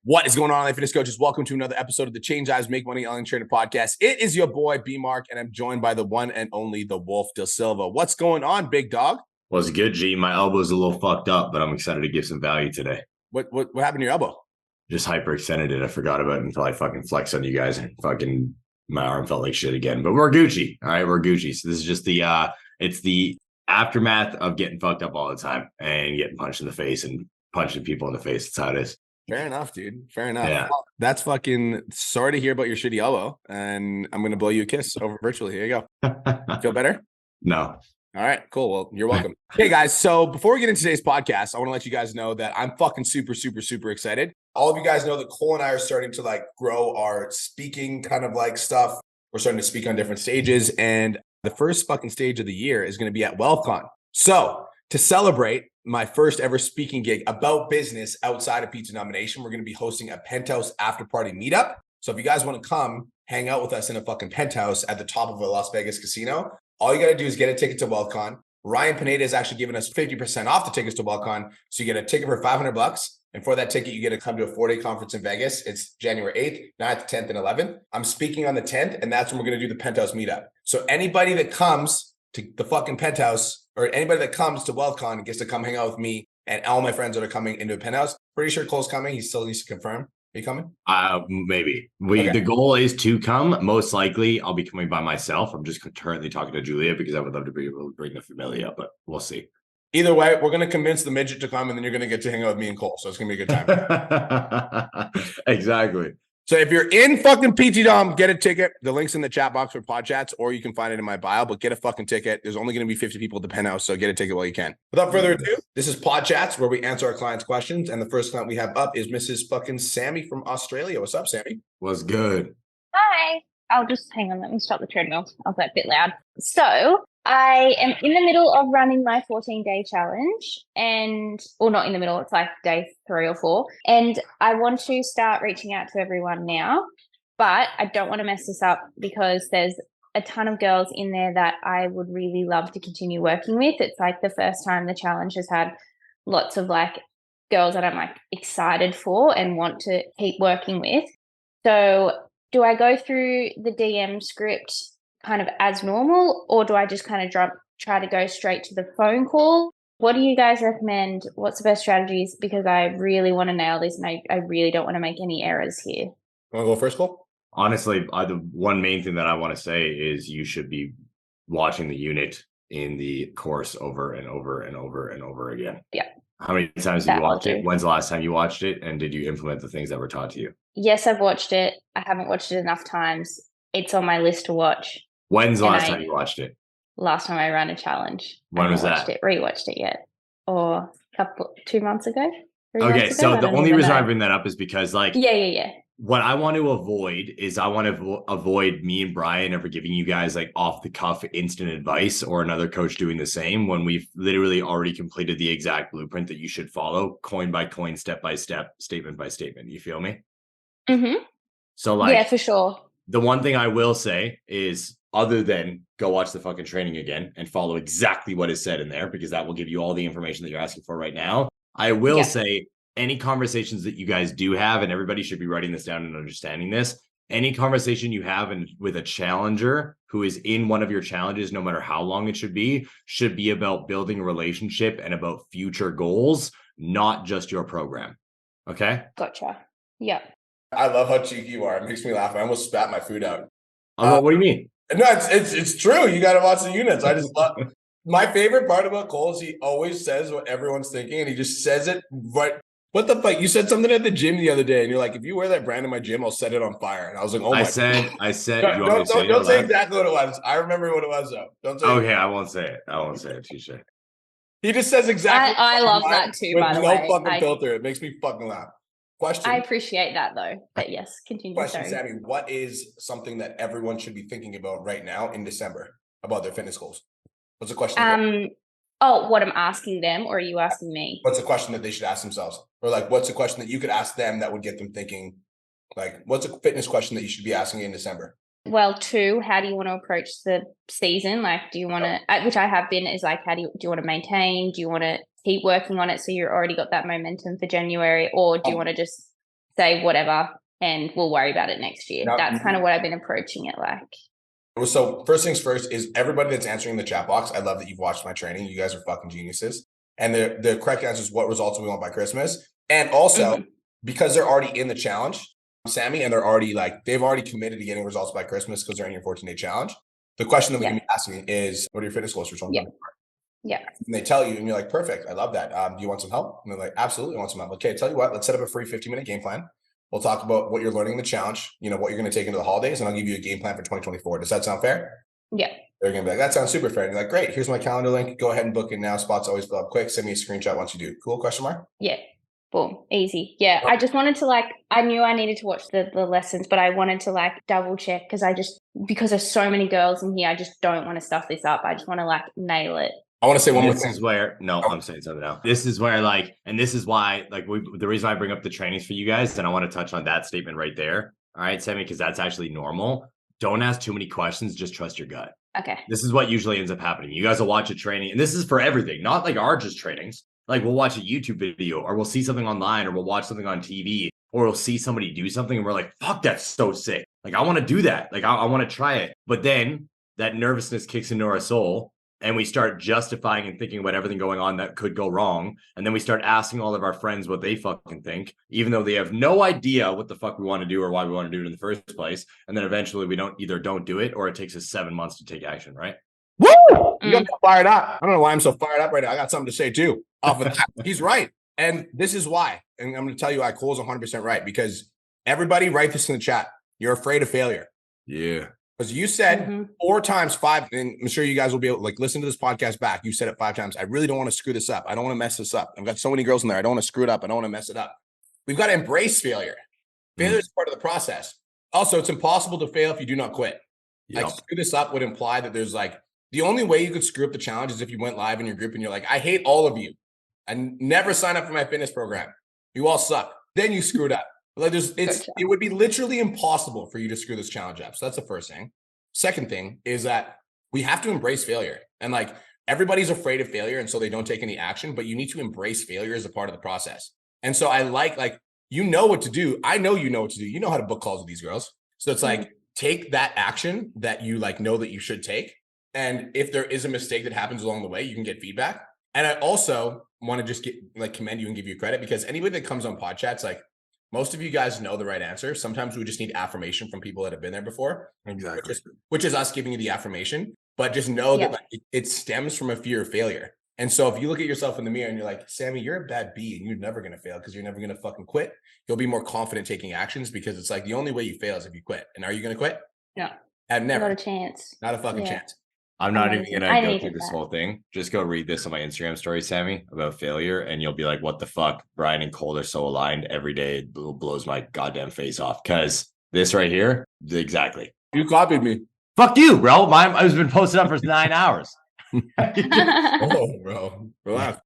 What is going on, fitness coaches? Welcome to another episode of the Change Lives Make Money Online Trainer Podcast. It is your boy B Mark, and I'm joined by the one and only the Wolf De Silva. What's going on, big dog? Was good, G. My elbow's a little fucked up, but I'm excited to give some value today. What happened to your elbow? Just hyperextended it. I forgot about it until I fucking flexed on you guys, and fucking my arm felt like shit again. But we're Gucci. All right, we're Gucci. So this is just it's the aftermath of getting fucked up all the time and getting punched in the face and punching people in the face. That's how it is. Fair enough, dude. Fair enough. Yeah. Well, that's fucking sorry to hear about your shitty elbow, and I'm gonna blow you a kiss over virtually. Here you go. Feel better? No. All right, cool. Well, you're welcome. Hey guys, so before we get into today's podcast, I want to let you guys know that I'm fucking super excited. All of you guys know that Cole and I are starting to grow our speaking kind of stuff. We're starting to speak on different stages, and the first fucking stage of the year is going to be at WealthCon. So to celebrate my first ever speaking gig about business outside of Pizza Nomination, we're going to be hosting a penthouse after party meetup. So if you guys want to come hang out with us in a fucking penthouse at the top of a Las Vegas casino, all you got to do is get a ticket to WealthCon. Ryan Pineda is actually giving us 50% off the tickets to WealthCon. So you get a ticket for $500. And for that ticket, you get to come to a 4-day conference in Vegas. It's January 8th, 9th, 10th, and 11th. I'm speaking on the 10th, and that's when we're going to do the penthouse meetup. So anybody that comes to the fucking penthouse, or anybody that comes to WealthCon gets to come hang out with me and all my friends that are coming into a penthouse. Pretty sure Cole's coming. He still needs to confirm. Are you coming? Maybe. Okay. The goal is to come. Most likely, I'll be coming by myself. I'm just currently talking to Julia because I would love to be able to bring the familia, but we'll see. Either way, we're going to convince the midget to come, and then you're going to get to hang out with me and Cole. So it's going to be a good time. Exactly. So if you're in fucking PT Dom, get a ticket. The link's in the chat box for pod chats, or you can find it in my bio, but get a fucking ticket. There's only going to be 50 people at the penthouse, so get a ticket while you can. Without further ado, this is Pod Chats, where we answer our clients' questions. And the first client we have up is Mrs. fucking Sammy from Australia. What's up, Sammy? What's good? Hi. I'll just hang on. Let me stop the treadmill. I was a bit loud. So I am in the middle of running my 14-day challenge not in the middle, it's like day 3 or 4. And I want to start reaching out to everyone now, but I don't want to mess this up because there's a ton of girls in there that I would really love to continue working with. It's like the first time the challenge has had lots of girls that I'm excited for and want to keep working with. So do I go through the DM script kind of as normal, or do I just kind of try to go straight to the phone call? What do you guys recommend? What's the best strategies? Because I really want to nail this, and I really don't want to make any errors here. Want to go first, Cole? Honestly, the one main thing that I want to say is you should be watching the unit in the course over and over and over and over again. Yeah. How many times have you watched it? When's the last time you watched it? And did you implement the things that were taught to you? Yes, I've watched it. I haven't watched it enough times. It's on my list to watch. When's the last time you watched it? Last time I ran a challenge. When was that? Rewatched it yet? Or 2 months ago? Okay, so the only reason I bring that up is because Yeah. What I want to avoid is avoid me and Brian ever giving you guys off the cuff instant advice or another coach doing the same when we've literally already completed the exact blueprint that you should follow, coin by coin, step by step, statement by statement. You feel me? Mm-hmm. So yeah, for sure. The one thing I will say is, other than go watch the fucking training again and follow exactly what is said in there, because that will give you all the information that you're asking for right now. I will say any conversations that you guys do have, and everybody should be writing this down and understanding this, any conversation you have with a challenger who is in one of your challenges, no matter how long it should be about building a relationship and about future goals, not just your program. Okay? Gotcha. Yeah. I love how cheeky you are. It makes me laugh. I almost spat my food out. What do you mean? No, it's true. You got to watch the units. I just love. My favorite part about Cole is he always says what everyone's thinking, and he just says it right. What the fuck? You said something at the gym the other day, and you're like, "If you wear that brand in my gym, I'll set it on fire." And I was like, "Oh my!" I said. Don't say exactly what it was. I remember what it was though. Don't say. Okay, I won't say it. Touche. He just says exactly. I love that too. By the way, no fucking filter. It makes me fucking laugh. Question. I appreciate that though. But yes, continue. Question, Sammy. What is something that everyone should be thinking about right now in December about their fitness goals? What's the question? What I'm asking them, or are you asking me? What's the question that they should ask themselves? Or what's the question that you could ask them that would get them thinking? What's a fitness question that you should be asking in December? Well, 2, how do you want to approach the season? Do you want to, which I have been, is how do you want to maintain? Do you want to keep working on it so you've already got that momentum for January, or do you want to just say whatever, and we'll worry about it next year. Now, That's kind of what I've been approaching it like. So first things first is everybody that's answering the chat box. I love that you've watched my training. You guys are fucking geniuses. And the correct answer is what results do we want by Christmas? And also because they're already in the challenge, Sammy, and they're already they've already committed to getting results by Christmas because they're in your 14-day challenge. The question that we can be asking is, what are your fitness goals for 2024? Yeah. And they tell you, and you're like, perfect. I love that. Do you want some help? And they're like, absolutely, I want some help. Okay, tell you what, let's set up a free 15-minute game plan. We'll talk about what you're learning in the challenge, what you're going to take into the holidays, and I'll give you a game plan for 2024. Does that sound fair? Yeah. They're going to be like, that sounds super fair. And you're like, great, here's my calendar link. Go ahead and book it now. Spots always fill up quick. Send me a screenshot once you do. Cool, question mark? Yeah. Boom. Easy. Yeah. I just wanted to I knew I needed to watch the lessons, but I wanted to double check because there's so many girls in here, I just don't want to stuff this up. I just want to nail it. I want to say one more This thing. is where I'm saying something now. This is where and this is why the reason I bring up the trainings for you guys, and I want to touch on that statement right there. All right, Sammy, because that's actually normal. Don't ask too many questions. Just trust your gut. Okay. This is what usually ends up happening. You guys will watch a training, and this is for everything, not our just trainings. We'll watch a YouTube video, or we'll see something online, or we'll watch something on TV, or we'll see somebody do something, and we're like, fuck, that's so sick. I want to do that. I want to try it. But then that nervousness kicks into our soul, and we start justifying and thinking about everything going on that could go wrong. And then we start asking all of our friends what they fucking think, even though they have no idea what the fuck we want to do or why we want to do it in the first place. And then eventually we don't do it, or it takes us 7 months to take action, right? Woo! You got me fired up. I don't know why I'm so fired up right now. I got something to say too off of that. He's right. And this is why. And I'm going to tell you why Cole's 100% right, because everybody write this in the chat. You're afraid of failure. Yeah. Because you said 4 times 5, and I'm sure you guys will be able to listen to this podcast back. You said it 5 times. I really don't want to screw this up. I don't want to mess this up. I've got so many girls in there. I don't want to screw it up. I don't want to mess it up. We've got to embrace failure. Failure is part of the process. Also, it's impossible to fail if you do not quit. Yep. Screw this up would imply that there's the only way you could screw up the challenge is if you went live in your group and you're like, I hate all of you. I never sign up for my fitness program. You all suck. Then you screwed up. It would be literally impossible for you to screw this challenge up. So that's the first thing. Second thing is that we have to embrace failure. And everybody's afraid of failure, and so they don't take any action, but you need to embrace failure as a part of the process. And so I you know what to do. I know you know what to do. You know how to book calls with these girls. So it's take that action that you know that you should take. And if there is a mistake that happens along the way, you can get feedback. And I also want to just commend you and give you credit, because anybody that comes on pod chats, most of you guys know the right answer. Sometimes we just need affirmation from people that have been there before. Exactly. Which is us giving you the affirmation. But just know that it stems from a fear of failure. And so if you look at yourself in the mirror and you're like, Sammy, you're a bad B and you're never going to fail because you're never going to fucking quit, you'll be more confident taking actions, because it's the only way you fail is if you quit. And are you going to quit? No. And never. Not a chance. Not a fucking chance. I'm not even going to go through this whole thing. Just go read this on my Instagram story, Sammy, about failure. And you'll be like, what the fuck? Brian and Cole are so aligned. Every day it blows my goddamn face off. Because this right here, exactly. You copied me. Fuck you, bro. I've been posted up for 9 hours. Oh, bro. Relax.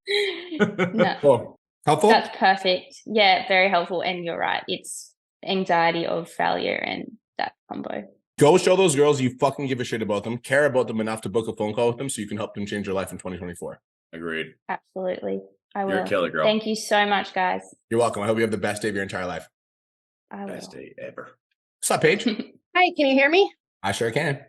No. Oh, helpful? That's perfect. Yeah, very helpful. And you're right. It's anxiety of failure and that combo. Go show those girls you fucking give a shit about them, care about them enough to book a phone call with them so you can help them change their life in 2024. Agreed. Absolutely. I will. You're a killer, girl. Thank you so much, guys. You're welcome. I hope you have the best day of your entire life. I will. Best day ever. What's up, Paige? Hi, can you hear me? I sure can.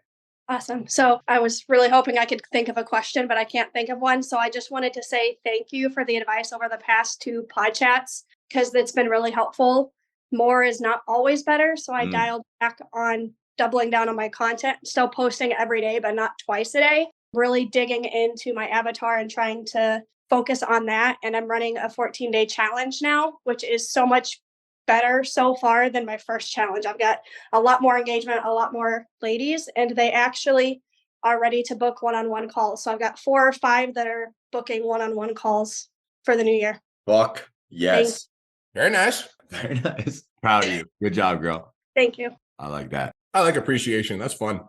Awesome. So I was really hoping I could think of a question, but I can't think of one. So I just wanted to say thank you for the advice over the past 2 pod chats, because it's been really helpful. More is not always better. So I dialed back on doubling down on my content, still posting every day, but not twice a day, really digging into my avatar and trying to focus on that. And I'm running a 14-day challenge now, which is so much better so far than my first challenge. I've got a lot more engagement, a lot more ladies, and they actually are ready to book one-on-one calls. So I've got 4 or 5 that are booking one-on-one calls for the new year. Fuck yes. Very nice. Very nice. Proud of you. Good job, girl. Thank you. I like that. I like appreciation. That's fun.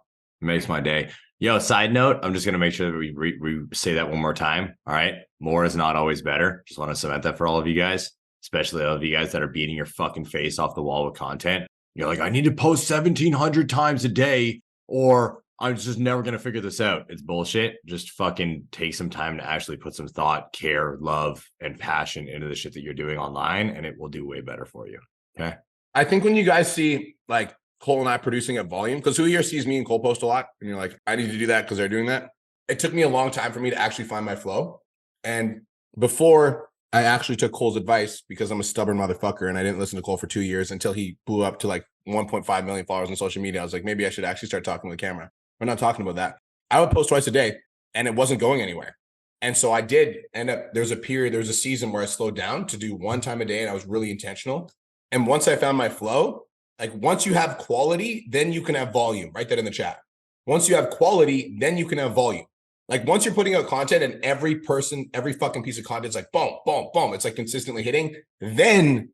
Makes my day. Yo, side note, I'm just going to make sure that we say that one more time. All right. More is not always better. Just want to cement that for all of you guys, especially all of you guys that are beating your fucking face off the wall with content. You're like, I need to post 1,700 times a day, or I'm just never going to figure this out. It's bullshit. Just fucking take some time to actually put some thought, care, love, and passion into the shit that you're doing online, and it will do way better for you. Okay. I think when you guys see like Cole and I producing at volume, because who here sees me and Cole post a lot, and you're like, I need to do that because they're doing that. It took me a long time for me to actually find my flow. And before I actually took Cole's advice, because I'm a stubborn motherfucker and I didn't listen to Cole for 2 years until he blew up to like 1.5 million followers on social media. I was like, maybe I should actually start talking to the camera. We're not talking about that. I would post twice a day and it wasn't going anywhere. And so I did end up, there was a season where I slowed down to do 1 time a day and I was really intentional. And once I found my flow, like once you have quality, then you can have volume. Write that in the chat. Once you have quality, then you can have volume. Like once you're putting out content and every fucking piece of content is like boom, boom, boom, it's like consistently hitting, then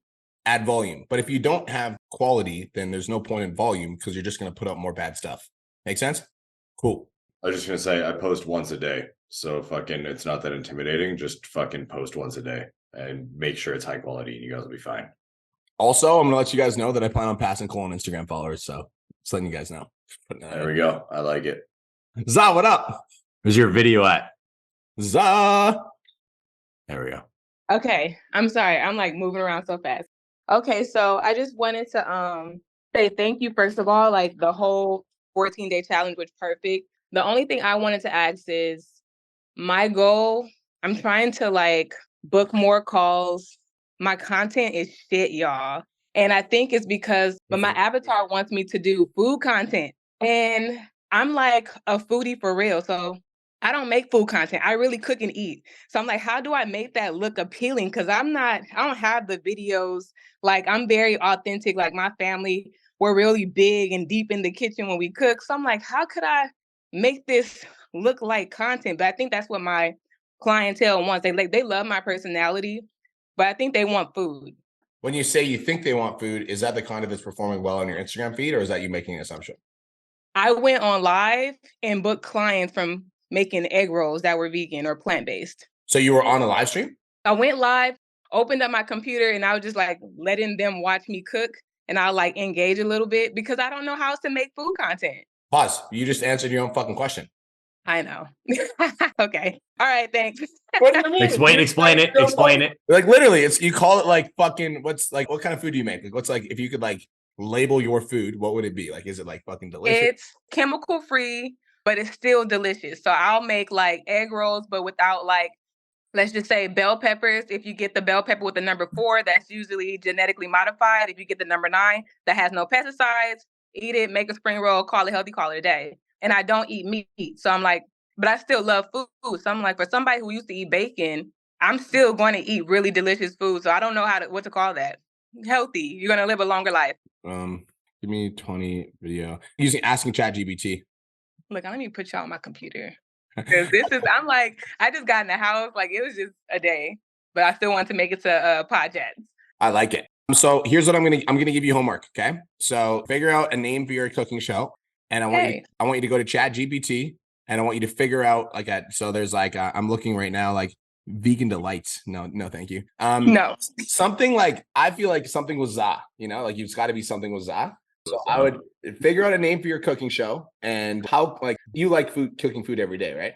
add volume. But if you don't have quality, then there's no point in volume because you're just going to put out more bad stuff. Make sense? Cool. I was just going to say, I post once a day. So fucking, it's not that intimidating. Just fucking post once a day and make sure it's high quality and you guys will be fine. Also, I'm going to let you guys know that I plan on passing Cole on Instagram followers. So just letting you guys know. There we go. I like it. Za, what up? Where's your video at? Za. There we go. Okay, I'm sorry. I'm like moving around so fast. Okay, so I just wanted to say thank you first of all. Like the whole 14-day challenge was perfect. The only thing I wanted to ask is my goal. I'm trying to like book more calls. My content is shit, y'all. And I think it's because my avatar wants me to do food content. And I'm like a foodie for real. So I don't make food content. I really cook and eat. So I'm like, how do I make that look appealing? Because I don't have the videos. Like I'm very authentic. Like my family, we're really big and deep in the kitchen when we cook. So I'm like, how could I make this look like content? But I think that's what my clientele wants. They love my personality, but I think they want food. When you say you think they want food, is that the content that's performing well on your Instagram feed, or is that you making an assumption? I went on live and booked clients from making egg rolls that were vegan or plant-based. So you were on a live stream? I went live, opened up my computer, and I was just like letting them watch me cook, and I'll like engage a little bit because I don't know how else to make food content. Pause. You just answered your own fucking question. I know. Okay. All right. Thanks. What do you mean? Explain it. Explain it. Like literally, it's you call it like fucking what kind of food do you make? Like what's like if you could like label your food, what would it be? Like is it like fucking delicious? It's chemical free, but it's still delicious. So I'll make like egg rolls, but without like, let's just say bell peppers. If you get the bell pepper with the number 4, that's usually genetically modified. If you get the number 9, that has no pesticides, eat it, make a spring roll, call it healthy, call it a day. And I don't eat meat. So I'm like, but I still love food. So I'm like, for somebody who used to eat bacon, I'm still going to eat really delicious food. So I don't know what to call that. Healthy. You're going to live a longer life. Give me 20 video using asking ChatGPT. Look, let me put y'all on my computer. Because I'm like, I just got in the house. Like it was just a day, but I still want to make it to podcast. I like it. So here's what I'm going to give you homework. Okay. So figure out a name for your cooking show. And I want you to go to ChatGPT and I want you to figure out so there's I'm looking right now, like vegan delights. No, thank you. No. Something like, I feel like something with za, like it's got to be something with za. So I would figure out a name for your cooking show and how you like cooking food every day, right?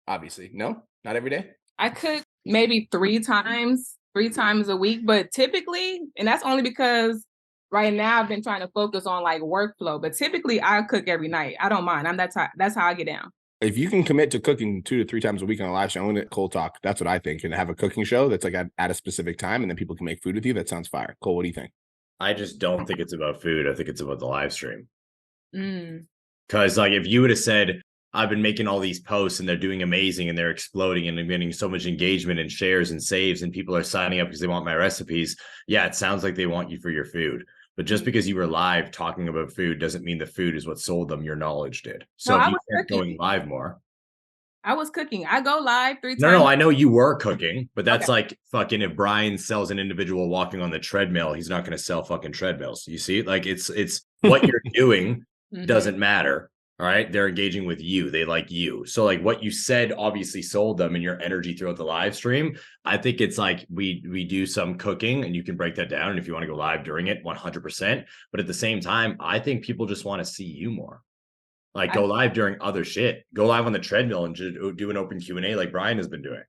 Obviously. No, not every day. I cook maybe 3 times a week, but typically, and that's only because right now I've been trying to focus on like workflow, but typically I cook every night. I don't mind. That's how I get down. If you can commit to cooking 2 to 3 times a week on a live show, own it, Cole Talk. That's what I think. And have a cooking show that's like at a specific time and then people can make food with you. That sounds fire. Cole, what do you think? I just don't think it's about food. I think it's about the live stream. Because like if you would have said, I've been making all these posts and they're doing amazing and they're exploding and they're getting so much engagement and shares and saves and people are signing up because they want my recipes. Yeah, it sounds like they want you for your food. But just because you were live talking about food doesn't mean the food is what sold them. Your knowledge did. So if you kept going live more. I was cooking. I go live 3 times. No, I know you were cooking, but that's like fucking if Brian sells an individual walking on the treadmill, he's not going to sell fucking treadmills. You see, like it's what you're doing doesn't matter. All right. They're engaging with you. They like you. So like what you said obviously sold them and your energy throughout the live stream. I think it's like we do some cooking and you can break that down. And if you want to go live during it, 100%. But at the same time, I think people just want to see you more. Like go live during other shit. Go live on the treadmill and just do an open Q&A like Brian has been doing.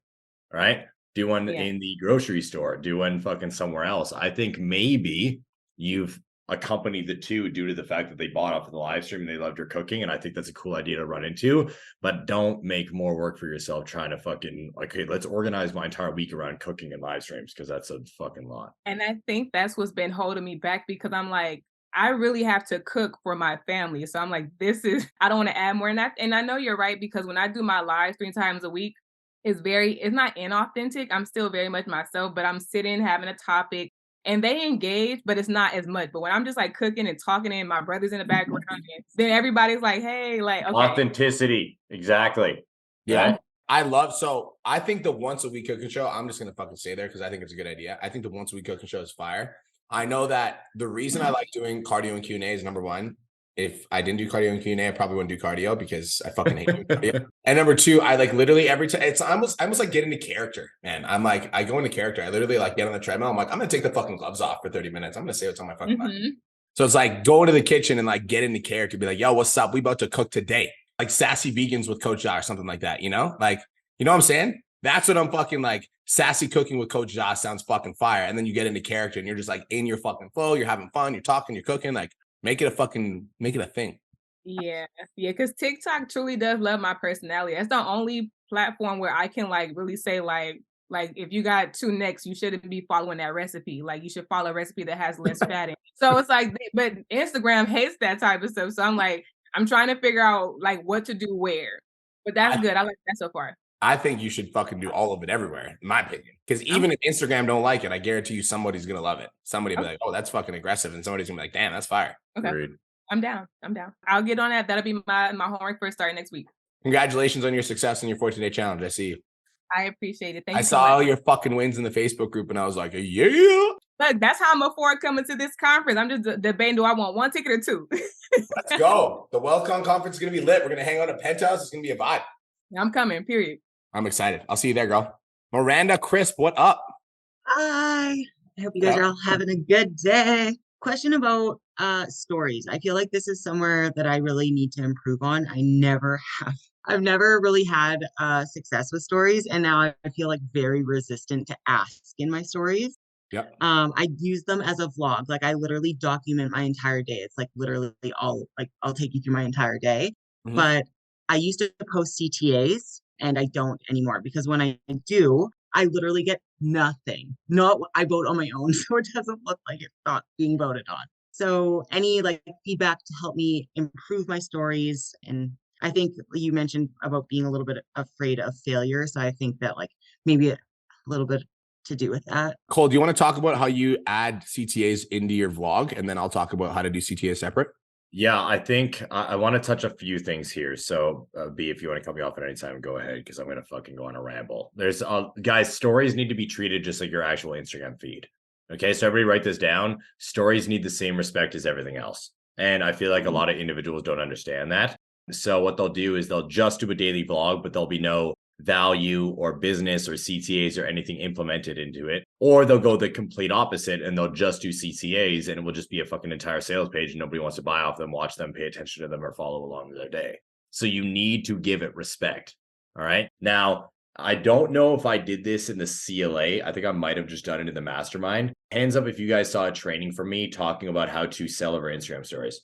Right. Do one in the grocery store. Do one fucking somewhere else. I think maybe you've accompanied the two due to the fact that they bought off of the live stream and they loved your cooking. And I think that's a cool idea to run into, but don't make more work for yourself trying to fucking like, hey, let's organize my entire week around cooking and live streams, because that's a fucking lot. And I think that's what's been holding me back, because I'm like, I really have to cook for my family. So I'm like, I don't want to add more than that. And I know you're right, because when I do my lives 3 times a week, it's not inauthentic. I'm still very much myself, but I'm sitting having a topic and they engage, but it's not as much. But when I'm just like cooking and talking and my brother's in the background, then everybody's like, hey, like, okay. Authenticity. Exactly. Yeah. I think the once a week cooking show, I'm just going to fucking stay there because I think it's a good idea. I think the once a week cooking show is fire. I know that the reason I like doing cardio and Q&A is, number one, if I didn't do cardio and Q&A, I probably wouldn't do cardio because I fucking hate doing cardio. And number two, I like literally every time I almost like get into character, man. I'm like, I go into character. I literally like get on the treadmill. I'm like, I'm going to take the fucking gloves off for 30 minutes. I'm going to say what's on my fucking mind. So it's like go into the kitchen and like get into character, be like, yo, what's up? We about to cook today. Like Sassy Vegans with Coach Josh, something like that, you know? Like, you know what I'm saying? That's what I'm fucking like. Sassy cooking with Coach Josh sounds fucking fire. And then you get into character and you're just like in your fucking flow. You're having fun. You're talking, you're cooking. Like make it a thing. Yeah. Because TikTok truly does love my personality. That's the only platform where I can like really say like if you got 2 necks, you shouldn't be following that recipe. Like you should follow a recipe that has less fat in it. So it's like, but Instagram hates that type of stuff. So I'm like, I'm trying to figure out like what to do where. But that's good. I like that so far. I think you should fucking do all of it everywhere, in my opinion. Because even if Instagram don't like it, I guarantee you somebody's gonna love it. Somebody will be like, oh, that's fucking aggressive. And somebody's gonna be like, damn, that's fire. Okay. Agreed. I'm down. I'll get on that. That'll be my homework for starting next week. Congratulations on your success in your 14-day challenge. I see you. I appreciate it. Thank you. I saw all your fucking wins in the Facebook group and I was like, yeah. Look, that's how I'm afford coming to this conference. I'm just debating, do I want 1 ticket or 2? Let's go. The WealthCon conference is going to be lit. We're going to hang out at Penthouse. It's going to be a vibe. I'm coming, period. I'm excited. I'll see you there, girl. Miranda Crisp, what up? Hi. I hope you guys are all having a good day. Question about stories. I feel like this is somewhere that I really need to improve on. I've never really had success with stories, and now I feel like very resistant to ask in my stories. Yep. I use them as a vlog. Like I literally document my entire day. It's like literally I'll take you through my entire day. Mm-hmm. But I used to post CTAs and I don't anymore because when I do, I literally get nothing. I vote on my own, so it doesn't look like it's not being voted on. So any like feedback to help me improve my stories. And I think you mentioned about being a little bit afraid of failure. So I think that like maybe a little bit to do with that. Cole, do you want to talk about how you add CTAs into your vlog? And then I'll talk about how to do CTAs separate. Yeah, I think I want to touch a few things here. So B, if you want to cut me off at any time, go ahead, because I'm going to fucking go on a ramble. There's guys, stories need to be treated just like your actual Instagram feed. Okay, so everybody write this down. Stories need the same respect as everything else. And I feel like a lot of individuals don't understand that. So what they'll do is they'll just do a daily vlog, but there'll be no value or business or CTAs or anything implemented into it. Or they'll go the complete opposite and they'll just do CTAs and it will just be a fucking entire sales page and nobody wants to buy off them, watch them, pay attention to them, or follow along with their day. So you need to give it respect. All right. Now, I don't know if I did this in the CLA. I think I might have just done it in the mastermind. Hands up if you guys saw a training from me talking about how to sell over Instagram stories.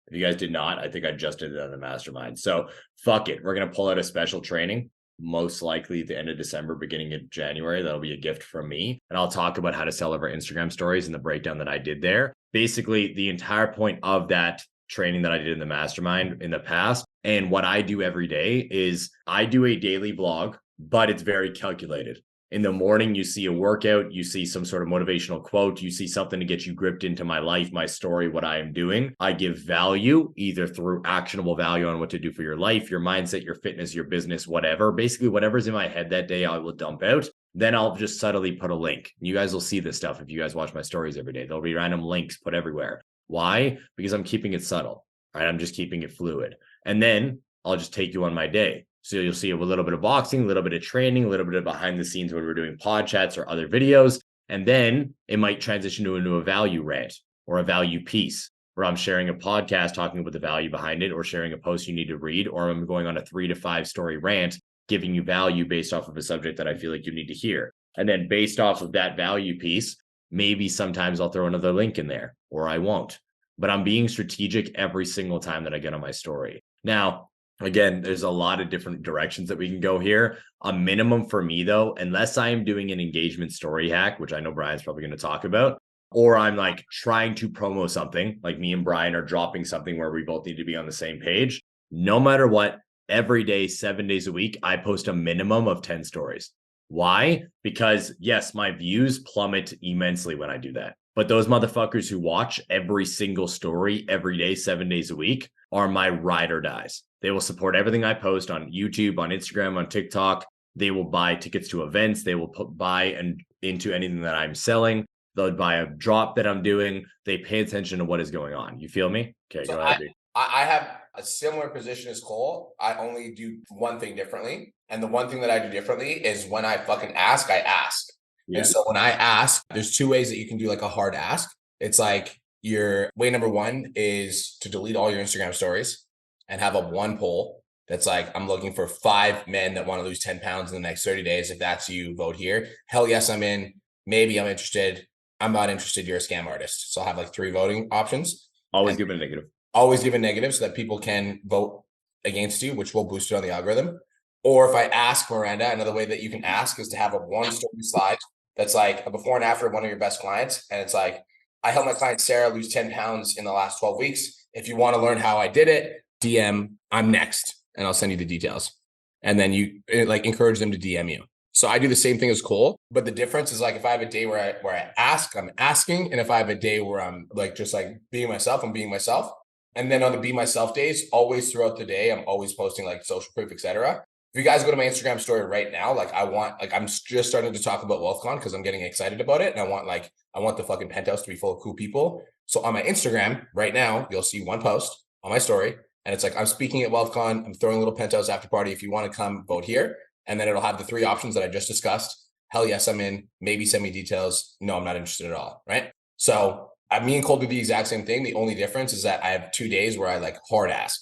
If you guys did not, I think I just did it on the mastermind. So fuck it. We're going to pull out a special training, most likely at the end of December, beginning of January. That'll be a gift from me. And I'll talk about how to sell over Instagram stories and the breakdown that I did there. Basically, the entire point of that training that I did in the mastermind in the past and what I do every day is I do a daily blog, but it's very calculated. In the morning, you see a workout, you see some sort of motivational quote, you see something to get you gripped into my life, my story, what I am doing. I give value either through actionable value on what to do for your life, your mindset, your fitness, your business, whatever. Basically, whatever's in my head that day, I will dump out. Then I'll just subtly put a link. You guys will see this stuff if you guys watch my stories every day. There'll be random links put everywhere. Why? Because I'm keeping it subtle, right? I'm just keeping it fluid. And then I'll just take you on my day. So you'll see a little bit of boxing, a little bit of training, a little bit of behind the scenes when we're doing pod chats or other videos. And then it might transition into a value rant or a value piece where I'm sharing a podcast talking about the value behind it or sharing a post you need to read, or I'm going on a 3 to 5 story rant, giving you value based off of a subject that I feel like you need to hear. And then based off of that value piece, maybe sometimes I'll throw another link in there or I won't. But I'm being strategic every single time that I get on my story. Now, again, there's a lot of different directions that we can go here. A minimum for me, though, unless I am doing an engagement story hack, which I know Brian's probably going to talk about, or I'm like trying to promo something, like me and Brian are dropping something where we both need to be on the same page. No matter what, every day, 7 days a week, I post a minimum of 10 stories. Why? Because yes, my views plummet immensely when I do that. But those motherfuckers who watch every single story every day, 7 days a week are my ride or dies. They will support everything I post on YouTube, on Instagram, on TikTok. They will buy tickets to events. They will buy and into anything that I'm selling. They'll buy a drop that I'm doing. They pay attention to what is going on. You feel me? Okay, So go ahead. I have a similar position as Cole. I only do one thing differently. And the one thing that I do differently is when I fucking ask, I ask. Yeah. And so when I ask, there's two ways that you can do like a hard ask. It's like your way number one is to delete all your Instagram stories and have a one poll that's like, I'm looking for 5 men that want to lose 10 pounds in the next 30 days. If that's you, vote here. Hell yes, I'm in. Maybe I'm interested. I'm not interested. You're a scam artist. So I'll have like 3 voting options. Always give it a negative. Always give a negative so that people can vote against you, which will boost it on the algorithm. Or if I ask Miranda, another way that you can ask is to have a one story slide that's like a before and after of one of your best clients. And it's like, I helped my client Sarah lose 10 pounds in the last 12 weeks. If you want to learn how I did it, DM, I'm next, and I'll send you the details. And then you like encourage them to DM you. So I do the same thing as Cole, but the difference is like if I have a day where I ask, I'm asking. And if I have a day where I'm like just like being myself, I'm being myself. And then on the be myself days, always throughout the day, I'm always posting like social proof, etc. If you guys go to my Instagram story right now, like I'm just starting to talk about WealthCon because I'm getting excited about it. And I want the fucking penthouse to be full of cool people. So on my Instagram right now, you'll see one post on my story. And it's like, I'm speaking at WealthCon. I'm throwing a little penthouse after party. If you want to come, vote here. And then it'll have the 3 options that I just discussed. Hell yes, I'm in. Maybe send me details. No, I'm not interested at all. Right. So me and Cole do the exact same thing. The only difference is that I have 2 days where I like hard ask.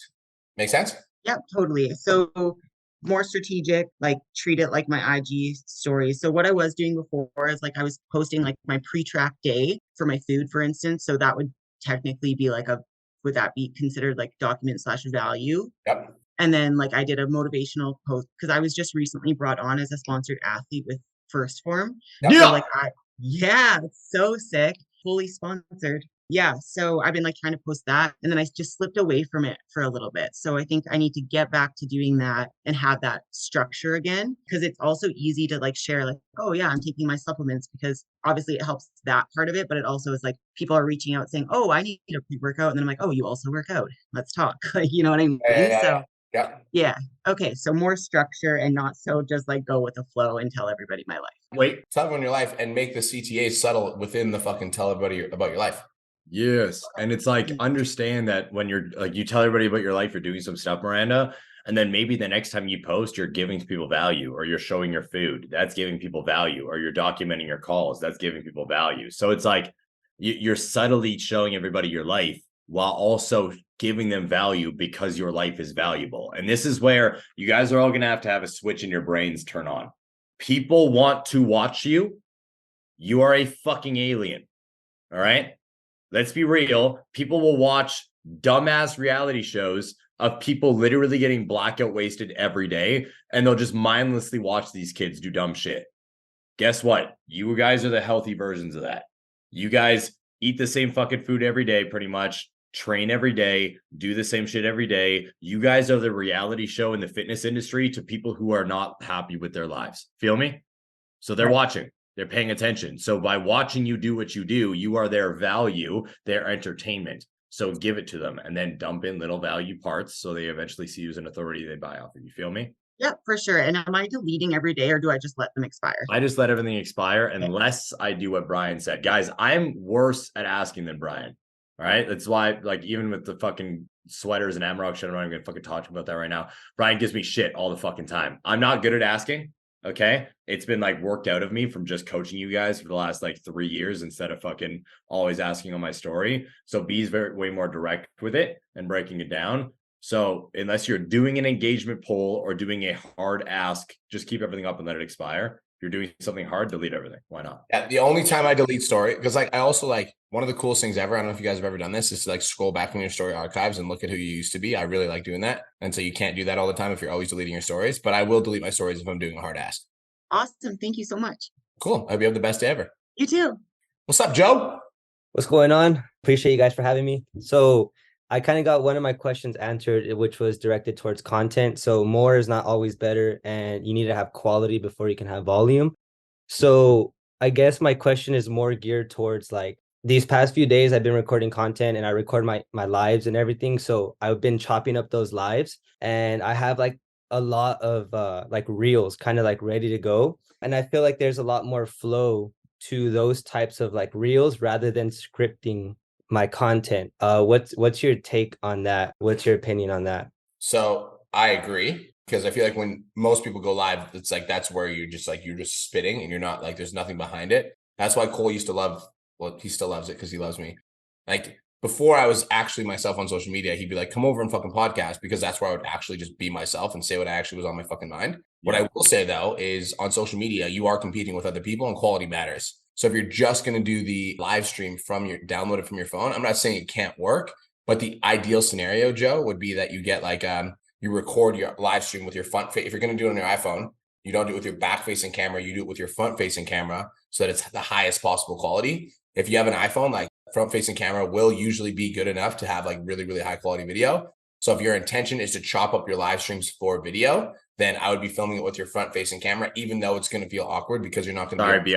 Make sense? Yeah, totally. So more strategic, like treat it like my IG stories. So what I was doing before is like I was posting like my pre-track day for my food, for instance. So that would technically be like would that be considered like document/value? Yep. And then like I did a motivational post because I was just recently brought on as a sponsored athlete with First Form. Yep. So like it's so sick, fully sponsored. Yeah. So I've been like trying to post that. And then I just slipped away from it for a little bit. So I think I need to get back to doing that and have that structure again. Because it's also easy to like share like, oh yeah, I'm taking my supplements, because obviously it helps that part of it. But it also is like people are reaching out saying, oh, I need a pre-workout. And then I'm like, oh, you also work out. Let's talk. Like, you know what I mean? Yeah. Okay. So more structure and not so just like go with the flow and tell everybody my life. Wait, tell everyone your life and make the CTA subtle within the fucking tell everybody about your life. Yes. And it's like, understand that when you're like, you tell everybody about your life, you're doing some stuff, Miranda. And then maybe the next time you post, you're giving people value, or you're showing your food. That's giving people value, or you're documenting your calls. That's giving people value. So it's like you're subtly showing everybody your life while also giving them value because your life is valuable. And this is where you guys are all going to have a switch in your brains turn on. People want to watch you. You are a fucking alien. All right. Let's be real. People will watch dumbass reality shows of people literally getting blackout wasted every day, and they'll just mindlessly watch these kids do dumb shit. Guess what? You guys are the healthy versions of that. You guys eat the same fucking food every day, pretty much. Train every day, do the same shit every day. You guys are the reality show in the fitness industry to people who are not happy with their lives. Feel me? So they're watching. They're paying attention. So by watching you do what you do, you are their value, their entertainment. So give it to them and then dump in little value parts so they eventually see you as an authority they buy off of. You feel me? Yeah, for sure. And am I deleting every day, or do I just let them expire? I just let everything expire unless I do what Brian said. Guys, I'm worse at asking than Brian. All right. That's why, like, even with the fucking sweaters and Amarok shit, I'm not even gonna fucking talk about that right now. Brian gives me shit all the fucking time. I'm not good at asking. Okay. It's been like worked out of me from just coaching you guys for the last like 3 years instead of fucking always asking on my story. So B's way more direct with it and breaking it down. So unless you're doing an engagement poll or doing a hard ask, just keep everything up and let it expire. you're doing something hard, delete everything. Why not? Yeah, the only time I delete story, because like I also like one of the coolest things ever. I don't know if you guys have ever done this, is to like scroll back in your story archives and look at who you used to be. I really like doing that. And so you can't do that all the time if you're always deleting your stories, but I will delete my stories if I'm doing a hard ask. Awesome. Thank you so much. Cool. I hope you have the best day ever. You too. What's up, Joe? What's going on? Appreciate you guys for having me. So I kind of got one of my questions answered, which was directed towards content. So more is not always better, and you need to have quality before you can have volume. So I guess my question is more geared towards like these past few days I've been recording content and I record my lives and everything. So I've been chopping up those lives, and I have like a lot of like reels kind of like ready to go. And I feel like there's a lot more flow to those types of like reels rather than scripting my content. What's your take on that? What's your opinion on that? So I agree, because I feel like when most people go live, it's like that's where you're just spitting and you're not like there's nothing behind it. That's why Cole used to love, well, he still loves it because he loves me. Like before I was actually myself on social media, he'd be like, come over and fucking podcast, because that's where I would actually just be myself and say what I actually was on my fucking mind. What I will say though is on social media, you are competing with other people and quality matters. So if you're just going to do the live stream from your downloaded from your phone, I'm not saying it can't work, but the ideal scenario, Joe, would be that you get like you record your live stream with your front face. If you're going to do it on your iPhone, you don't do it with your back facing camera, you do it with your front facing camera so that it's the highest possible quality. If you have an iPhone, like front facing camera will usually be good enough to have like really, really high quality video. So if your intention is to chop up your live streams for video, then I would be filming it with your front facing camera, even though it's going to feel awkward because you're not going to. Sorry, B,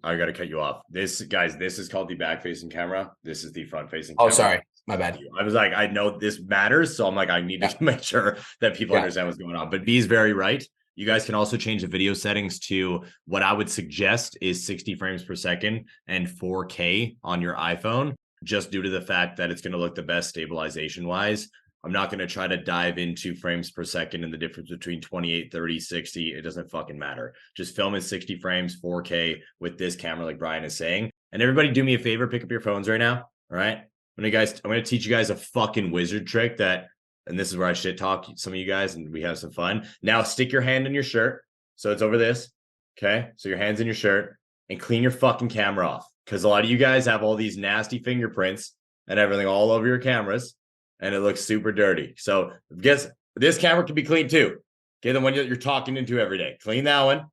I got to cut you off. This is called the back facing camera. This is the front facing camera. Oh, sorry. My bad. I was like, I know this matters. So I'm like, I need to make sure that people understand what's going on. But B is very right. You guys can also change the video settings to what I would suggest is 60 frames per second and 4K on your iPhone, just due to the fact that it's going to look the best stabilization wise. I'm not going to try to dive into frames per second and the difference between 28, 30, 60. It doesn't fucking matter. Just film in 60 frames, 4K with this camera, like Brian is saying. And everybody do me a favor, pick up your phones right now. All right. I'm going to teach you guys a fucking wizard trick that, and this is where I shit talk some of you guys and we have some fun. Now stick your hand in your shirt. So it's over this. Okay. So your hand's in your shirt and clean your fucking camera off. Because a lot of you guys have all these nasty fingerprints and everything all over your cameras. And it looks super dirty. So guess this camera can be cleaned too. Okay, the one you're talking into every day. Clean that one.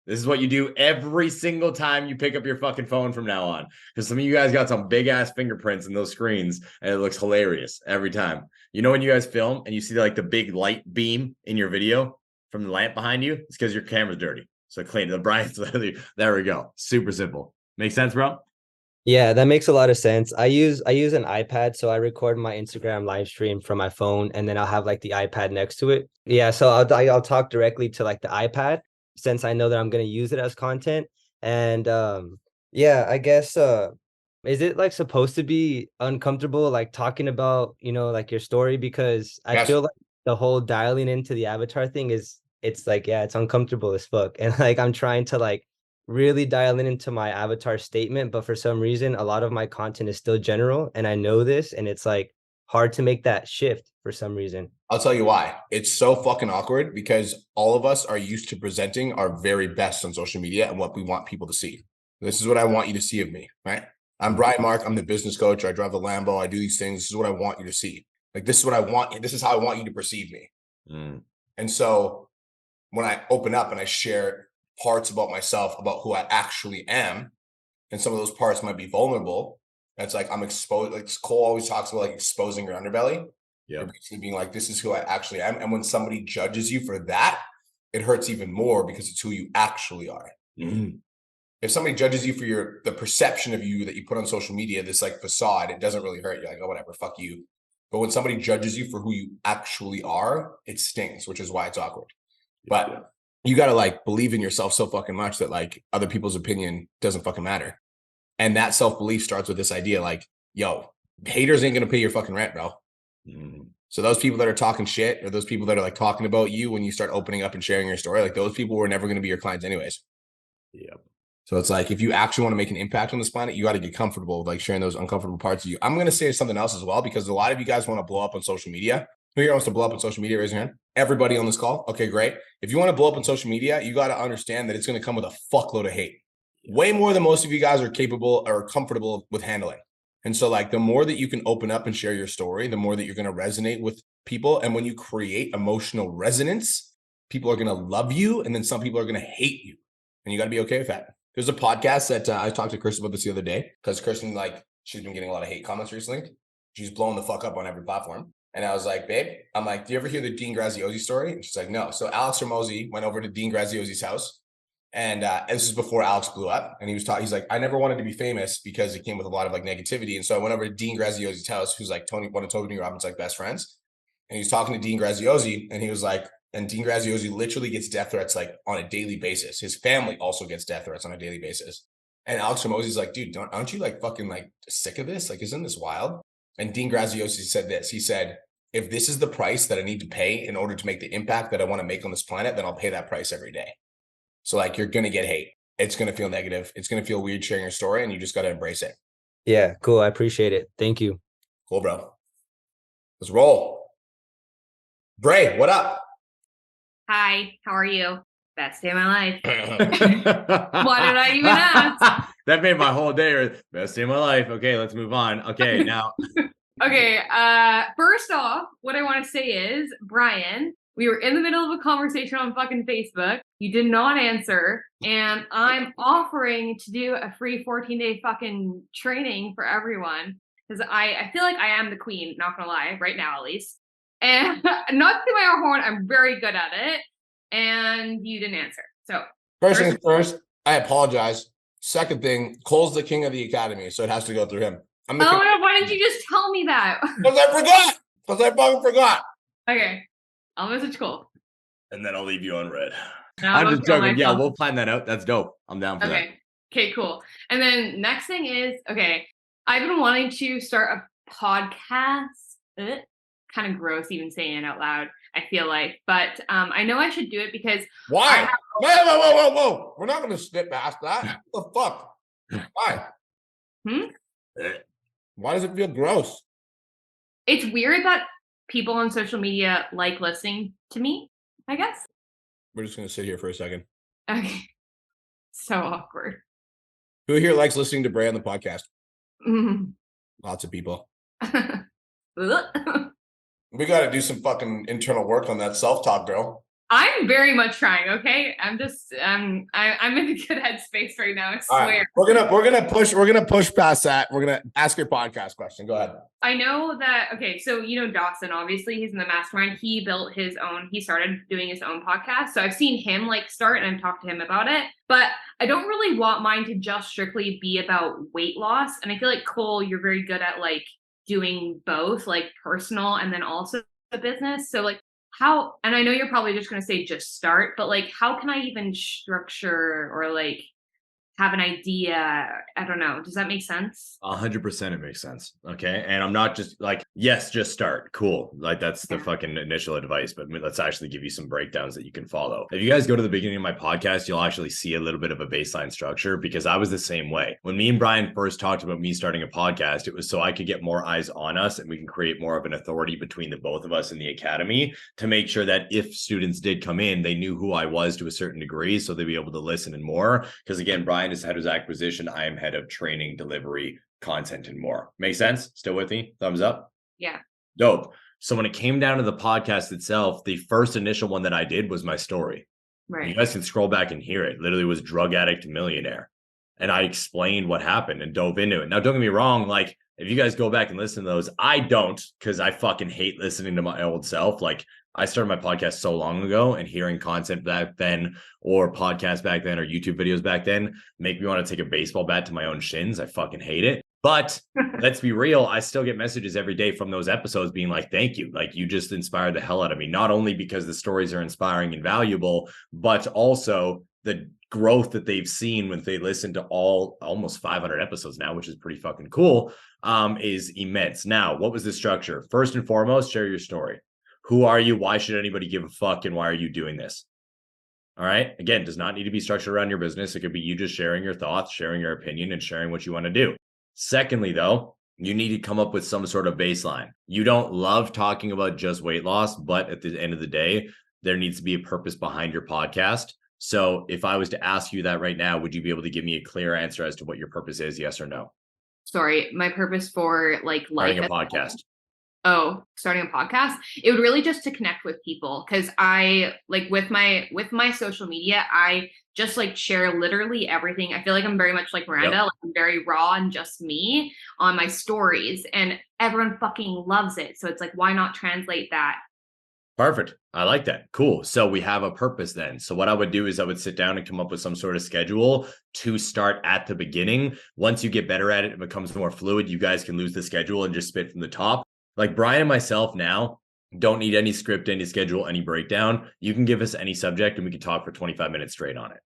This is what you do every single time you pick up your fucking phone from now on. Because some of you guys got some big ass fingerprints in those screens, and it looks hilarious every time. You know when you guys film and you see like the big light beam in your video from the lamp behind you? It's because your camera's dirty. So clean it. The Brian's literally, there we go. Super simple. Make sense, bro? Yeah, that makes a lot of sense. I use an iPad, so I record my Instagram live stream from my phone, and then I'll have like the iPad next to it. Yeah, so I'll talk directly to like the iPad since I know that I'm gonna use it as content. And yeah, I guess is it like supposed to be uncomfortable like talking about, you know, like your story? Because I feel like the whole dialing into the avatar thing it's like, yeah, it's uncomfortable as fuck. And like I'm trying to like really dialing into my avatar statement, but for some reason a lot of my content is still general, and I know this, and it's like hard to make that shift for some reason. I'll tell you why. It's so fucking awkward because all of us are used to presenting our very best on social media and what we want people to see. This is what I want you to see of me, right? I'm Brian Mark. I'm the business coach. I drive the Lambo. I do these things. This is what I want you to see. Like, this is what I want. This is how I want you to perceive me. And so when I open up and I share parts about myself, about who I actually am, and some of those parts might be vulnerable, it's like I'm exposed. Like Cole always talks about like exposing your underbelly. You're basically being like, this is who I actually am. And when somebody judges you for that, it hurts even more because it's who you actually are. If somebody judges you for the perception of you that you put on social media, this like facade, it doesn't really hurt. You're like, oh, whatever, fuck you. But when somebody judges you for who you actually are, it stings, which is why it's awkward. But you got to like believe in yourself so fucking much that like other people's opinion doesn't fucking matter. And that self-belief starts with this idea like, yo, haters ain't going to pay your fucking rent, bro. So those people that are talking shit, or those people that are like talking about you when you start opening up and sharing your story, like those people were never going to be your clients anyways. So it's like, if you actually want to make an impact on this planet, you got to get comfortable with like sharing those uncomfortable parts of you. I'm going to say something else as well, because a lot of you guys want to blow up on social media. Who here wants to blow up on social media? Raise your hand. Everybody on this call? Okay, great. If you want to blow up on social media, you got to understand that it's going to come with a fuckload of hate. Way more than most of you guys are capable or comfortable with handling. And so like the more that you can open up and share your story, the more that you're going to resonate with people. And when you create emotional resonance, people are going to love you. And then some people are going to hate you. And you got to be okay with that. There's a podcast that I talked to Kristen about this the other day because Kristen, like, she's been getting a lot of hate comments recently. She's blowing the fuck up on every platform. And I was like, babe, I'm like, do you ever hear the Dean Graziosi story? And she's like, no. So Alex Hormozi went over to Dean Graziosi's house. And this is before Alex blew up. And he was talking, he's like, I never wanted to be famous because it came with a lot of like negativity. And so I went over to Dean Graziosi's house, who's like one of Tony Robbins' like best friends. And he was talking to Dean Graziosi, and he was like, and Dean Graziosi literally gets death threats like on a daily basis. His family also gets death threats on a daily basis. And Alex Hormozi's like, dude, aren't you like fucking like sick of this? Like, isn't this wild? And Dean Graziosi said this. He said, if this is the price that I need to pay in order to make the impact that I want to make on this planet, then I'll pay that price every day. So like, you're going to get hate. It's going to feel negative. It's going to feel weird sharing your story, and you just got to embrace it. Yeah, cool. I appreciate it. Thank you. Cool, bro. Let's roll. Bray, what up? Hi, how are you? Best day of my life. Why did I even ask? That made my whole day. Best day of my life. Okay, let's move on. Okay, now. Okay, first off, what I want to say is, Brian, we were in the middle of a conversation on fucking Facebook. You did not answer, and I'm offering to do a free 14-day fucking training for everyone because I feel like I am the queen, not gonna lie, right now at least. And not to my own horn, I'm very good at it, and you didn't answer. So first things first, I apologize. Second thing, Cole's the king of the academy, so it has to go through him. Oh no, why didn't you just tell me that? Because I forgot. Because I fucking forgot. Okay, I'll message Cole. And then I'll leave you on red. No, I'm I'll just kill joking. Yeah, myself. we'll plan that out. That's dope. I'm down for that. Okay, cool. And then next thing is, okay, I've been wanting to start a podcast. Kind of gross even saying it out loud, I feel like. But I know I should do it because why? Whoa. We're not going to skip past that. What the fuck? Why? Why does it feel gross? It's weird that people on social media like listening to me, I guess. We're just going to sit here for a second. Okay. So awkward. Who here likes listening to Bray on the podcast? Lots of people. We got to do some fucking internal work on that self-talk, girl. I'm very much trying. Okay, I'm just I'm in a good headspace right now. I swear. Right. We're gonna push past that. We're gonna ask your podcast question. Go ahead. I know that. Okay, so you know Dawson. Obviously, he's in the mastermind. He built his own. He started doing his own podcast. So I've seen him like start, and I've talked to him about it. But I don't really want mine to just strictly be about weight loss. And I feel like Cole, you're very good at like doing both, like personal and then also the business. So like. How, and I know you're probably just going to say just start, but like, how can I even structure or like have an idea? I don't know. Does that make sense? 100% it makes sense. Okay. And I'm not just like, yes, just start. Cool. Like that's the fucking initial advice, but let's actually give you some breakdowns that you can follow. If you guys go to the beginning of my podcast, you'll actually see a little bit of a baseline structure because I was the same way. When me and Brian first talked about me starting a podcast, it was so I could get more eyes on us and we can create more of an authority between the both of us in the academy to make sure that if students did come in, they knew who I was to a certain degree. So they'd be able to listen and more. Because again, Brian is head of acquisition. I am head of training, delivery, content, and more. Make sense? Still with me? Thumbs up? Yeah. Dope. So when it came down to the podcast itself, the first initial one that I did was my story. Right. You guys can scroll back and hear it. Literally was drug addict to millionaire. And I explained what happened and dove into it. Now, don't get me wrong. Like, if you guys go back and listen to those, I don't, because I fucking hate listening to my old self. Like, I started my podcast so long ago, and hearing content back then or podcasts back then or YouTube videos back then make me want to take a baseball bat to my own shins. I fucking hate it. But let's be real. I still get messages every day from those episodes being like, thank you. Like, you just inspired the hell out of me. Not only because the stories are inspiring and valuable, but also the growth that they've seen when they listen to almost 500 episodes now, which is pretty fucking cool, is immense. Now, what was the structure? First and foremost, share your story. Who are you? Why should anybody give a fuck? And why are you doing this? All right. Again, does not need to be structured around your business. It could be you just sharing your thoughts, sharing your opinion, and sharing what you want to do. Secondly, though, You need to come up with some sort of baseline. You don't love talking about just weight loss, but at the end of the day, there needs to be a purpose behind your podcast. So if I was to ask you that right now, would you be able to give me a clear answer as to what your purpose is? Yes or no? Sorry, my purpose for like life. Starting a podcast. Oh, starting a podcast. It would really just to connect with people, because I like with my social media, I just like share literally everything. I feel like I'm very much like Miranda, like I'm very raw and just me on my stories, and everyone fucking loves it. So it's like, why not translate that? Perfect. I like that. Cool. So we have a purpose then. So what I would do is I would sit down and come up with some sort of schedule to start at the beginning. Once you get better at it, it becomes more fluid. You guys can lose the schedule and just spit from the top. Like Brian and myself now don't need any script, any schedule, any breakdown. You can give us any subject and we can talk for 25 minutes straight on it.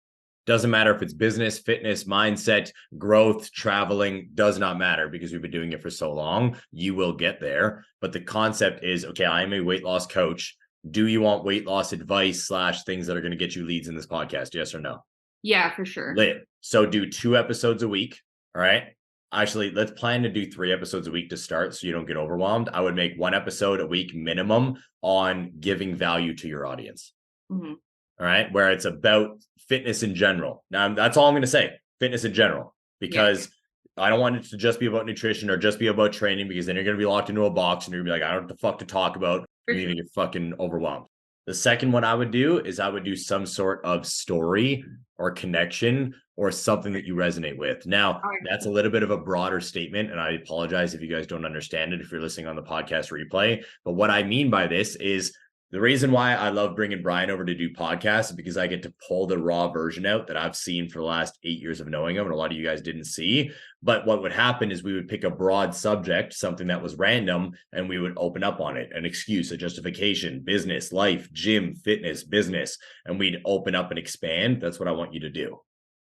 Doesn't matter if it's business, fitness, mindset, growth, traveling, does not matter because we've been doing it for so long. You will get there. But the concept is, okay, I'm a weight loss coach. Do you want weight loss advice / things that are going to get you leads in this podcast? Yes or no? Yeah, for sure. Lit. So do 2 episodes a week. All right. Actually, let's plan to do 3 episodes a week to start so you don't get overwhelmed. I would make 1 episode a week minimum on giving value to your audience. Mm-hmm. All right. Where it's about fitness in general. Now, that's all I'm going to say. Fitness in general, because I don't want it to just be about nutrition or just be about training, because then you're going to be locked into a box and you're going to be like, I don't know what the fuck to talk about. You're going to get fucking overwhelmed. The second one I would do is I would do some sort of story or connection or something that you resonate with. Now, that's a little bit of a broader statement, and I apologize if you guys don't understand it if you're listening on the podcast replay. But what I mean by this is the reason why I love bringing Brian over to do podcasts is because I get to pull the raw version out that I've seen for the last 8 years of knowing him, and a lot of you guys didn't see. But what would happen is we would pick a broad subject, something that was random, and we would open up on it, an excuse, a justification, business, life, gym, fitness, business, and we'd open up and expand. That's what I want you to do,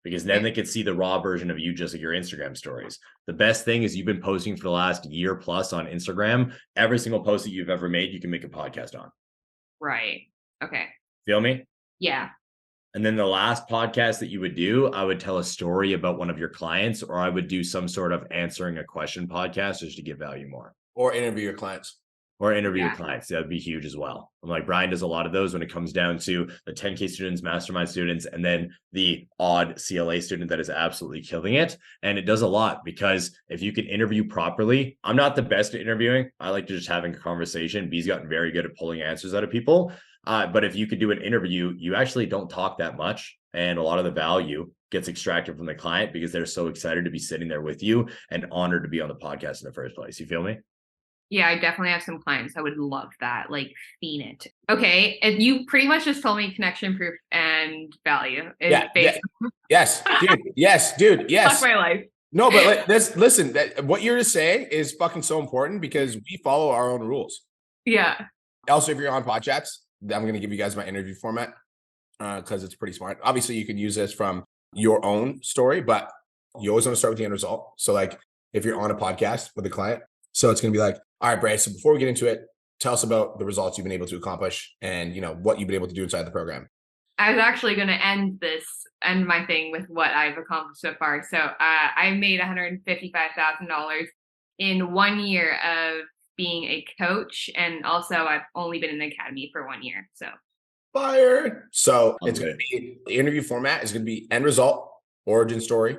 because then they could see the raw version of you, just like your Instagram stories. The best thing is you've been posting for the last year plus on Instagram. Every single post that you've ever made, you can make a podcast on. Right. Okay. Feel me? Yeah. And then the last podcast that you would do, I would tell a story about one of your clients, or I would do some sort of answering a question podcast just to give value more. Or interview your clients. Or interview your clients. That would be huge as well. I'm like, Brian does a lot of those when it comes down to the 10K students, mastermind students, and then the odd CLA student that is absolutely killing it. And it does a lot, because if you can interview properly, I'm not the best at interviewing. I like to just having a conversation. B's gotten very good at pulling answers out of people. But if you could do an interview, you actually don't talk that much. And a lot of the value gets extracted from the client because they're so excited to be sitting there with you and honored to be on the podcast in the first place. You feel me? Yeah, I definitely have some clients that would love that, like fiend it. Okay, and you pretty much just told me connection, proof, and value. Yes, dude. Yes, dude. Yes. Fuck my life. No, but listen. What you're saying is fucking so important because we follow our own rules. Yeah. Also, if you're on Podchats, I'm going to give you guys my interview format because it's pretty smart. Obviously, you can use this from your own story, but you always want to start with the end result. So, like, if you're on a podcast with a client, so it's going to be like, all right, Bray, so before we get into it, tell us about the results you've been able to accomplish and, you know, what you've been able to do inside the program. I was actually going to end my thing with what I've accomplished so far. So I made $155,000 in 1 year of being a coach. And also I've only been in the academy for 1 year. So fire. So it's going to be, the interview format is going to be end result, origin story,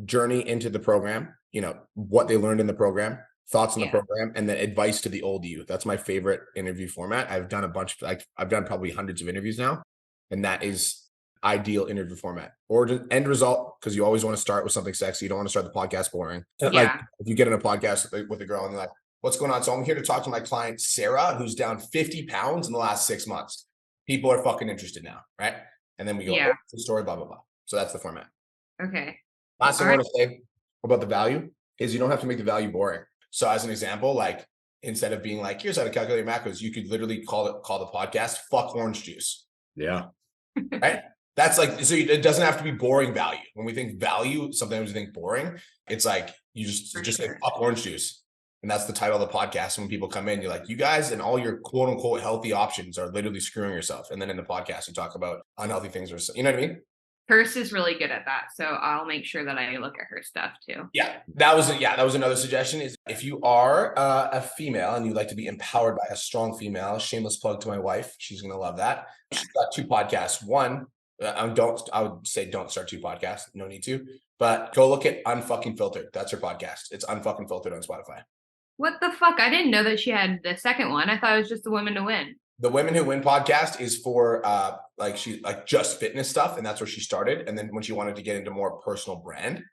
journey into the program, you know, what they learned in the program, thoughts on the program, and then advice to the old you. That's my favorite interview format. I've done a bunch, I've done probably hundreds of interviews now, and that is ideal interview format. Or end result, because you always want to start with something sexy. You don't want to start the podcast boring. Like if you get in a podcast with a girl and you're like, what's going on? So I'm here to talk to my client, Sarah, who's down 50 pounds in the last 6 months. People are fucking interested now, right? And then we go, oh, the story, blah, blah, blah. So that's the format. Okay. Last thing I want to say about the value is you don't have to make the value boring. So as an example, like instead of being like, here's how to calculate your macros, you could literally call the podcast, fuck orange juice. Yeah. Right? That's like, so it doesn't have to be boring value. When we think value, sometimes we think boring. It's like, you just say fuck orange juice. And that's the title of the podcast. When people come in, you're like, you guys and all your quote unquote healthy options are literally screwing yourself. And then in the podcast, you talk about unhealthy things or, you know what I mean? Hers is really good at that, so I'll make sure that I look at her stuff too. Yeah, that was another suggestion. Is if you are a female and you'd like to be empowered by a strong female, shameless plug to my wife. She's gonna love that. She's got 2 podcasts. One, I would say don't start 2 podcasts. No need to, but go look at Unfucking Filtered. That's her podcast. It's Unfucking Filtered on Spotify. What the fuck? I didn't know that she had the second one. I thought it was just the Women to Win. The Women Who Win podcast is for just fitness stuff, and that's where she started. And then when she wanted to get into more personal brand,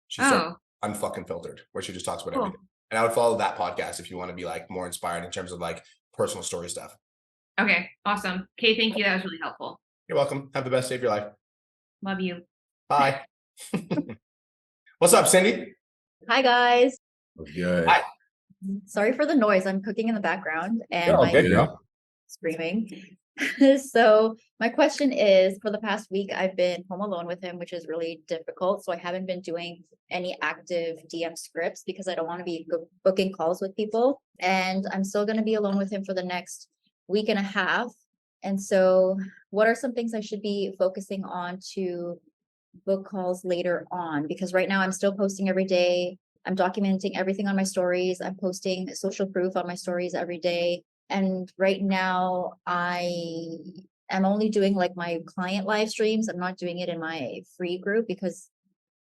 she started Unfucking Filtered, where she just talks about everything. And I would follow that podcast if you want to be like more inspired in terms of like personal story stuff. Okay, awesome. Okay, thank you. That was really helpful. You're welcome. Have the best day of your life. Love you. Bye. What's up, Cindy? Hi guys. Good. Hi. Sorry for the noise. I'm cooking in the background and Yeah, my okay, yeah. screaming. So my question is, for the past week, I've been home alone with him, which is really difficult. So I haven't been doing any active DM scripts because I don't want to be booking calls with people. And I'm still going to be alone with him for the next week and a half. And so what are some things I should be focusing on to book calls later on? Because right now I'm still posting every day. I'm documenting everything on my stories. I'm posting social proof on my stories every day. And right now I am only doing like my client live streams. I'm not doing it in my free group because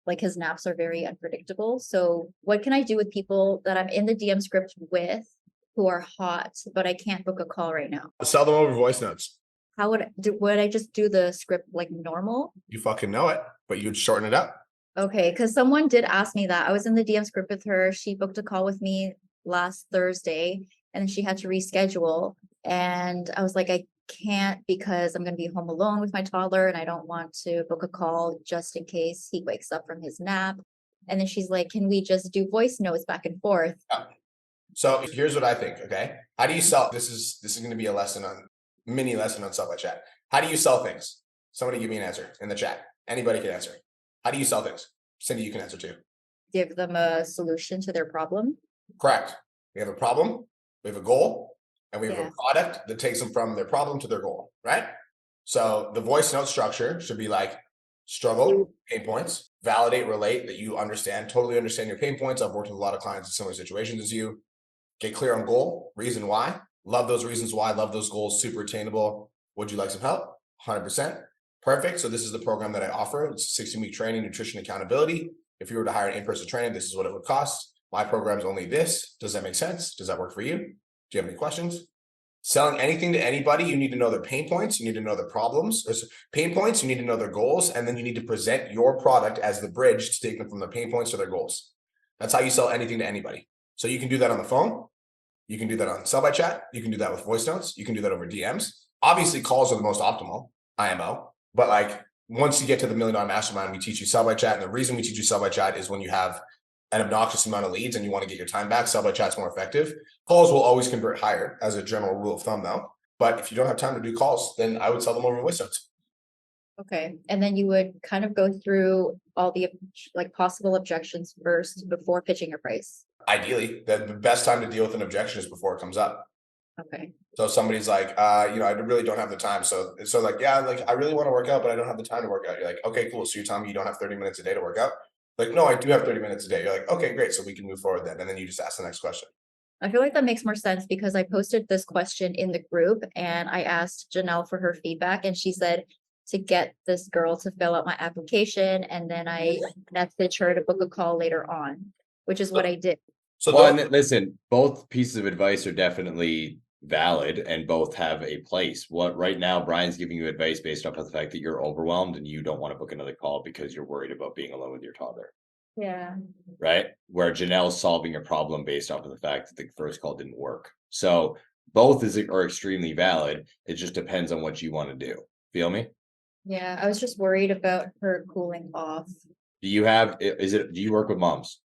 like his naps are very unpredictable. So what can I do with people that I'm in the DM script with who are hot, but I can't book a call right now? Sell them over voice notes. How would I just do the script like normal? You fucking know it, but you'd shorten it up. Okay, because someone did ask me that. I was in the DM script with her. She booked a call with me last Thursday and she had to reschedule. And I was like, I can't because I'm going to be home alone with my toddler and I don't want to book a call just in case he wakes up from his nap. And then she's like, can we just do voice notes back and forth? So here's what I think. Okay. How do you sell? This is going to be a mini lesson on Sell by Chat. How do you sell things? Somebody give me an answer in the chat. Anybody can answer. How do you sell things? Cindy, you can answer too. Give them a solution to their problem. Correct. We have a problem, we have a goal, and we have Yeah. a product that takes them from their problem to their goal, right? So the voice note structure should be like struggle, pain points, validate, relate, that you totally understand your pain points. I've worked with a lot of clients in similar situations as you. Get clear on goal, reason why. Love those reasons why, love those goals, super attainable. Would you like some help? 100%. Perfect. So this is the program that I offer. It's 16-week training, nutrition, accountability. If you were to hire an in-person trainer, this is what it would cost. My program is only this. Does that make sense? Does that work for you? Do you have any questions? Selling anything to anybody, you need to know their pain points. You need to know their problems. There's pain points. You need to know their goals. And then you need to present your product as the bridge to take them from their pain points to their goals. That's how you sell anything to anybody. So you can do that on the phone. You can do that on Sell by Chat. You can do that with voice notes. You can do that over DMs. Obviously, calls are the most optimal, IMO. But like once you get to the $1 Million Mastermind, we teach you Sell by Chat. And the reason we teach you Sell by Chat is when you have an obnoxious amount of leads and you want to get your time back, Sell by Chat's more effective. Calls will always convert higher as a general rule of thumb though. But if you don't have time to do calls, then I would sell them over voice notes. Okay. And then you would kind of go through all the like possible objections first before pitching your price. Ideally, the best time to deal with an objection is before it comes up. Okay. So somebody's like, I really don't have the time. So like, yeah, like I really want to work out, but I don't have the time to work out. You're like, okay, cool. So you're telling me you don't have 30 minutes a day to work out? Like, no, I do have 30 minutes a day. You're like, okay, great. So we can move forward then. And then you just ask the next question. I feel like that makes more sense because I posted this question in the group and I asked Janelle for her feedback and she said to get this girl to fill out my application and then I messaged her to book a call later on, which is what I did. So Listen, both pieces of advice are definitely valid and both have a place. What right now, Brian's giving you advice based off of the fact that you're overwhelmed and you don't want to book another call because you're worried about being alone with your toddler. Yeah. Right? Where Janelle's solving a problem based off of the fact that the first call didn't work. So both are extremely valid. It just depends on what you want to do. Feel me? Yeah. I was just worried about her cooling off. Do you work with moms?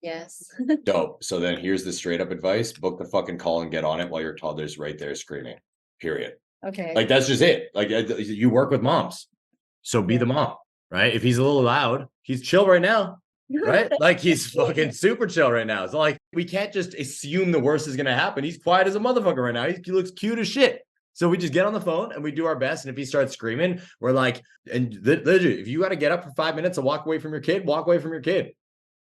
Yes. Dope. So then here's the straight up advice. Book the fucking call and get on it while your toddler's right there screaming. Period. Okay. Like that's just it. Like you work with moms. So be the mom, right? If he's a little loud, he's chill right now. Right? Like he's fucking super chill right now. So like we can't just assume the worst is gonna happen. He's quiet as a motherfucker right now. He looks cute as shit. So we just get on the phone and we do our best. And if he starts screaming, we're like, and literally, if you got to get up for 5 minutes and walk away from your kid, walk away from your kid.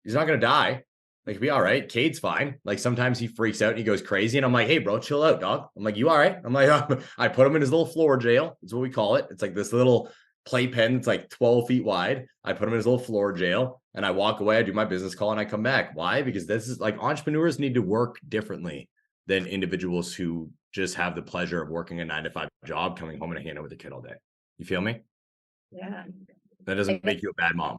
He's not going to die. Like, be all right. Cade's fine. Like, sometimes he freaks out and he goes crazy. And I'm like, hey, bro, chill out, dog. I'm like, you all right? I'm like, I put him in his little floor jail. That's what we call it. It's like this little playpen. It's like 12 feet wide. I put him in his little floor jail and I walk away. I do my business call and I come back. Why? Because this is like, entrepreneurs need to work differently than individuals who just have the pleasure of working a 9-to-5 job, coming home and hanging out with the kid all day. You feel me? Yeah. That doesn't make you a bad mom.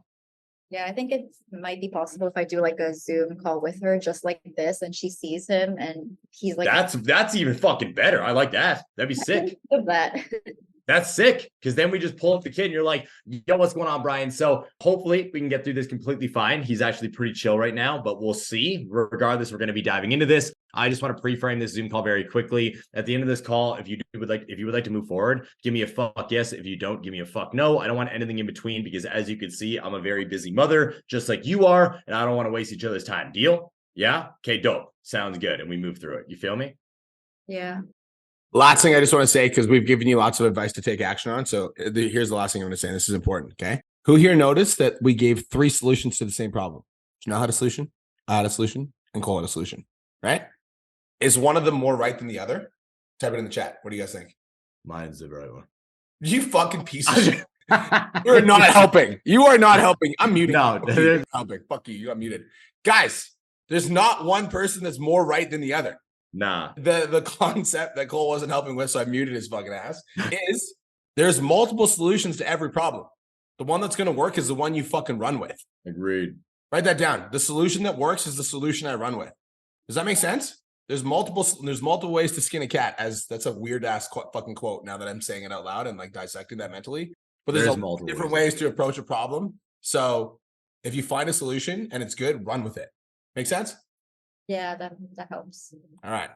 Yeah, I think it might be possible if I do like a Zoom call with her just like this and she sees him and he's like, that's even fucking better. I like that. That'd be sick. of that. That's sick. Because then we just pull up the kid and you're like, yo, what's going on, Brian? So hopefully we can get through this completely fine. He's actually pretty chill right now, but we'll see. Regardless, we're going to be diving into this. I just want to pre-frame this Zoom call very quickly. At the end of this call, if you would like to move forward, give me a fuck yes. If you don't, give me a fuck no. I don't want anything in between because as you can see, I'm a very busy mother, just like you are, and I don't want to waste each other's time. Deal? Yeah? Okay, dope. Sounds good. And we move through it. You feel me? Yeah. Last thing I just want to say, because we've given you lots of advice to take action on. So here's the last thing I'm going to say. This is important. Okay. Who here noticed that we gave 3 solutions to the same problem? Do you know how to solution? I had a solution and Cole had a solution, right? Is one of them more right than the other? Type it in the chat. What do you guys think? Mine's the right one. You fucking piece of shit. You're not helping. You are not helping. I'm muting. No, you're not helping. Fuck you. You got muted. Guys, there's not one person that's more right than the other. Nah. The concept that Cole wasn't helping with, so I muted his fucking ass, is there's multiple solutions to every problem. The one that's going to work is the one you fucking run with. Agreed. Write that down. The solution that works is the solution I run with. Does that make sense? There's multiple ways to skin a cat. As that's a weird ass fucking quote now that I'm saying it out loud and like dissecting that mentally. But there's multiple different ways to approach a problem. So if you find a solution and it's good, run with it. Make sense? Yeah, that helps. All right.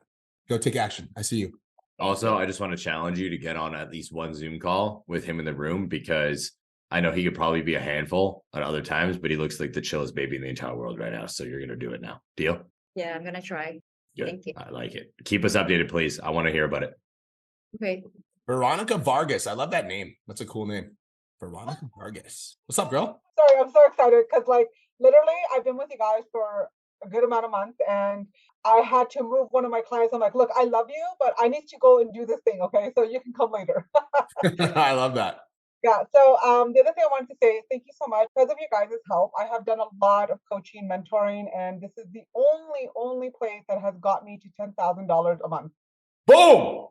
Go take action. I see you. Also, I just want to challenge you to get on at least one Zoom call with him in the room because I know he could probably be a handful at other times, but he looks like the chillest baby in the entire world right now. So you're going to do it now. Deal? Yeah, I'm going to try. Good. Thank you. I like it. Keep us updated, please. I want to hear about it. Okay. Veronica Vargas. I love that name. That's a cool name. Veronica Vargas. What's up, girl? Sorry, I'm so excited because like literally I've been with you guys for a good amount of months and I had to move one of my clients. I'm like, look, I love you, but I need to go and do this thing. Okay. So you can come later. I love that. Yeah. So the other thing I wanted to say is thank you so much. Because of you guys' help, I have done a lot of coaching, mentoring, and this is the only place that has got me to $10,000 a month. Boom.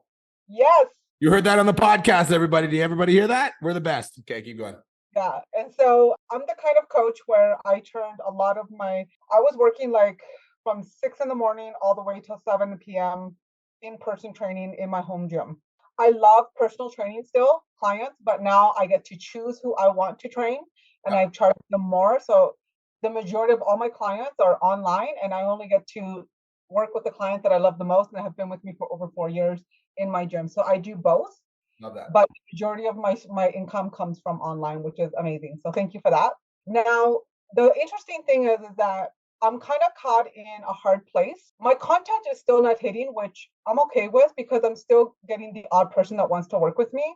Yes. You heard that on the podcast, everybody. Did everybody hear that? We're the best. Okay, keep going. Yeah. And so I'm the kind of coach where I turned a lot of I was working like from 6 a.m. all the way till 7 p.m. in-person training in my home gym. I love personal training still, clients, but now I get to choose who I want to train and I charge them more. So the majority of all my clients are online and I only get to work with the clients that I love the most and have been with me for over 4 years in my gym. So I do both. Love that. But the majority of my income comes from online, which is amazing. So thank you for that. Now, the interesting thing is that I'm kind of caught in a hard place. My content is still not hitting, which I'm okay with because I'm still getting the odd person that wants to work with me.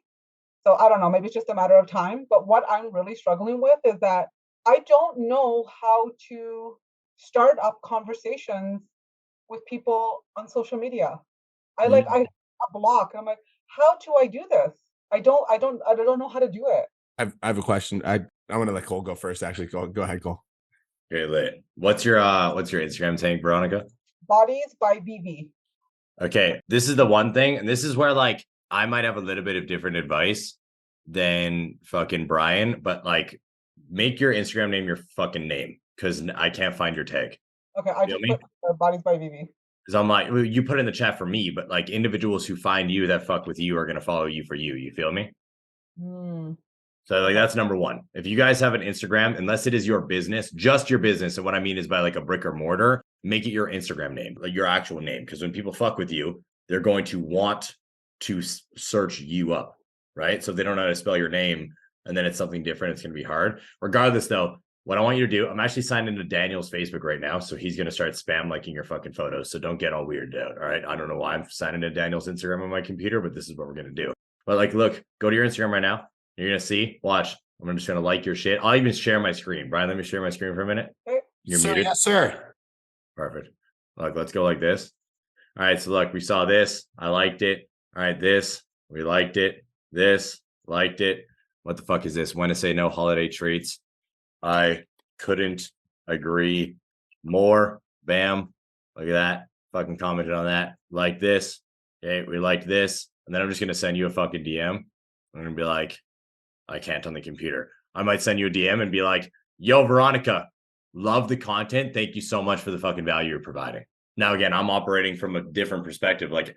So I don't know, maybe it's just a matter of time. But what I'm really struggling with is that I don't know how to start up conversations with people on social media. I block. And I'm like, how do I do this? I don't know how to do it. I have a question. I'm gonna let Cole go first. Actually, go ahead, Cole. Okay, lit. What's your Instagram saying, Veronica? Bodies by VV. Okay, this is the one thing, and this is where like I might have a little bit of different advice than fucking Brian, but like make your Instagram name your fucking name because I can't find your tag. Okay, I just put Bodies by VV. Because I'm like, well, you put it in the chat for me, but like individuals who find you that fuck with you are gonna follow you for you. You feel me? So like that's number one. If you guys have an Instagram, unless it is your business, just your business, and what I mean is by like a brick or mortar, make it your Instagram name, like your actual name. Because when people fuck with you, they're going to want to search you up, right? So if they don't know how to spell your name, and then it's something different, it's gonna be hard. Regardless, though, what I want you to do, I'm actually signed into Daniel's Facebook right now. So he's going to start spam liking your fucking photos. So don't get all weirded out. All right. I don't know why I'm signing into Daniel's Instagram on my computer, but this is what we're going to do. But like, look, go to your Instagram right now. You're going to see, watch. I'm just going to like your shit. I'll even share my screen. Brian, let me share my screen for a minute. You're muted. Yes, sir. Perfect. Look, let's go like this. All right. So look, we saw this. I liked it. All right. This, we liked it. This, liked it. What the fuck is this? When to say no holiday treats. I couldn't agree more. Bam. Look at that. Fucking commented on that. Like this. Okay. We liked this. And then I'm just going to send you a fucking DM. I'm going to be like, I can't on the computer. I might send you a DM and be like, yo, Veronica, love the content. Thank you so much for the fucking value you're providing. Now, again, I'm operating from a different perspective. Like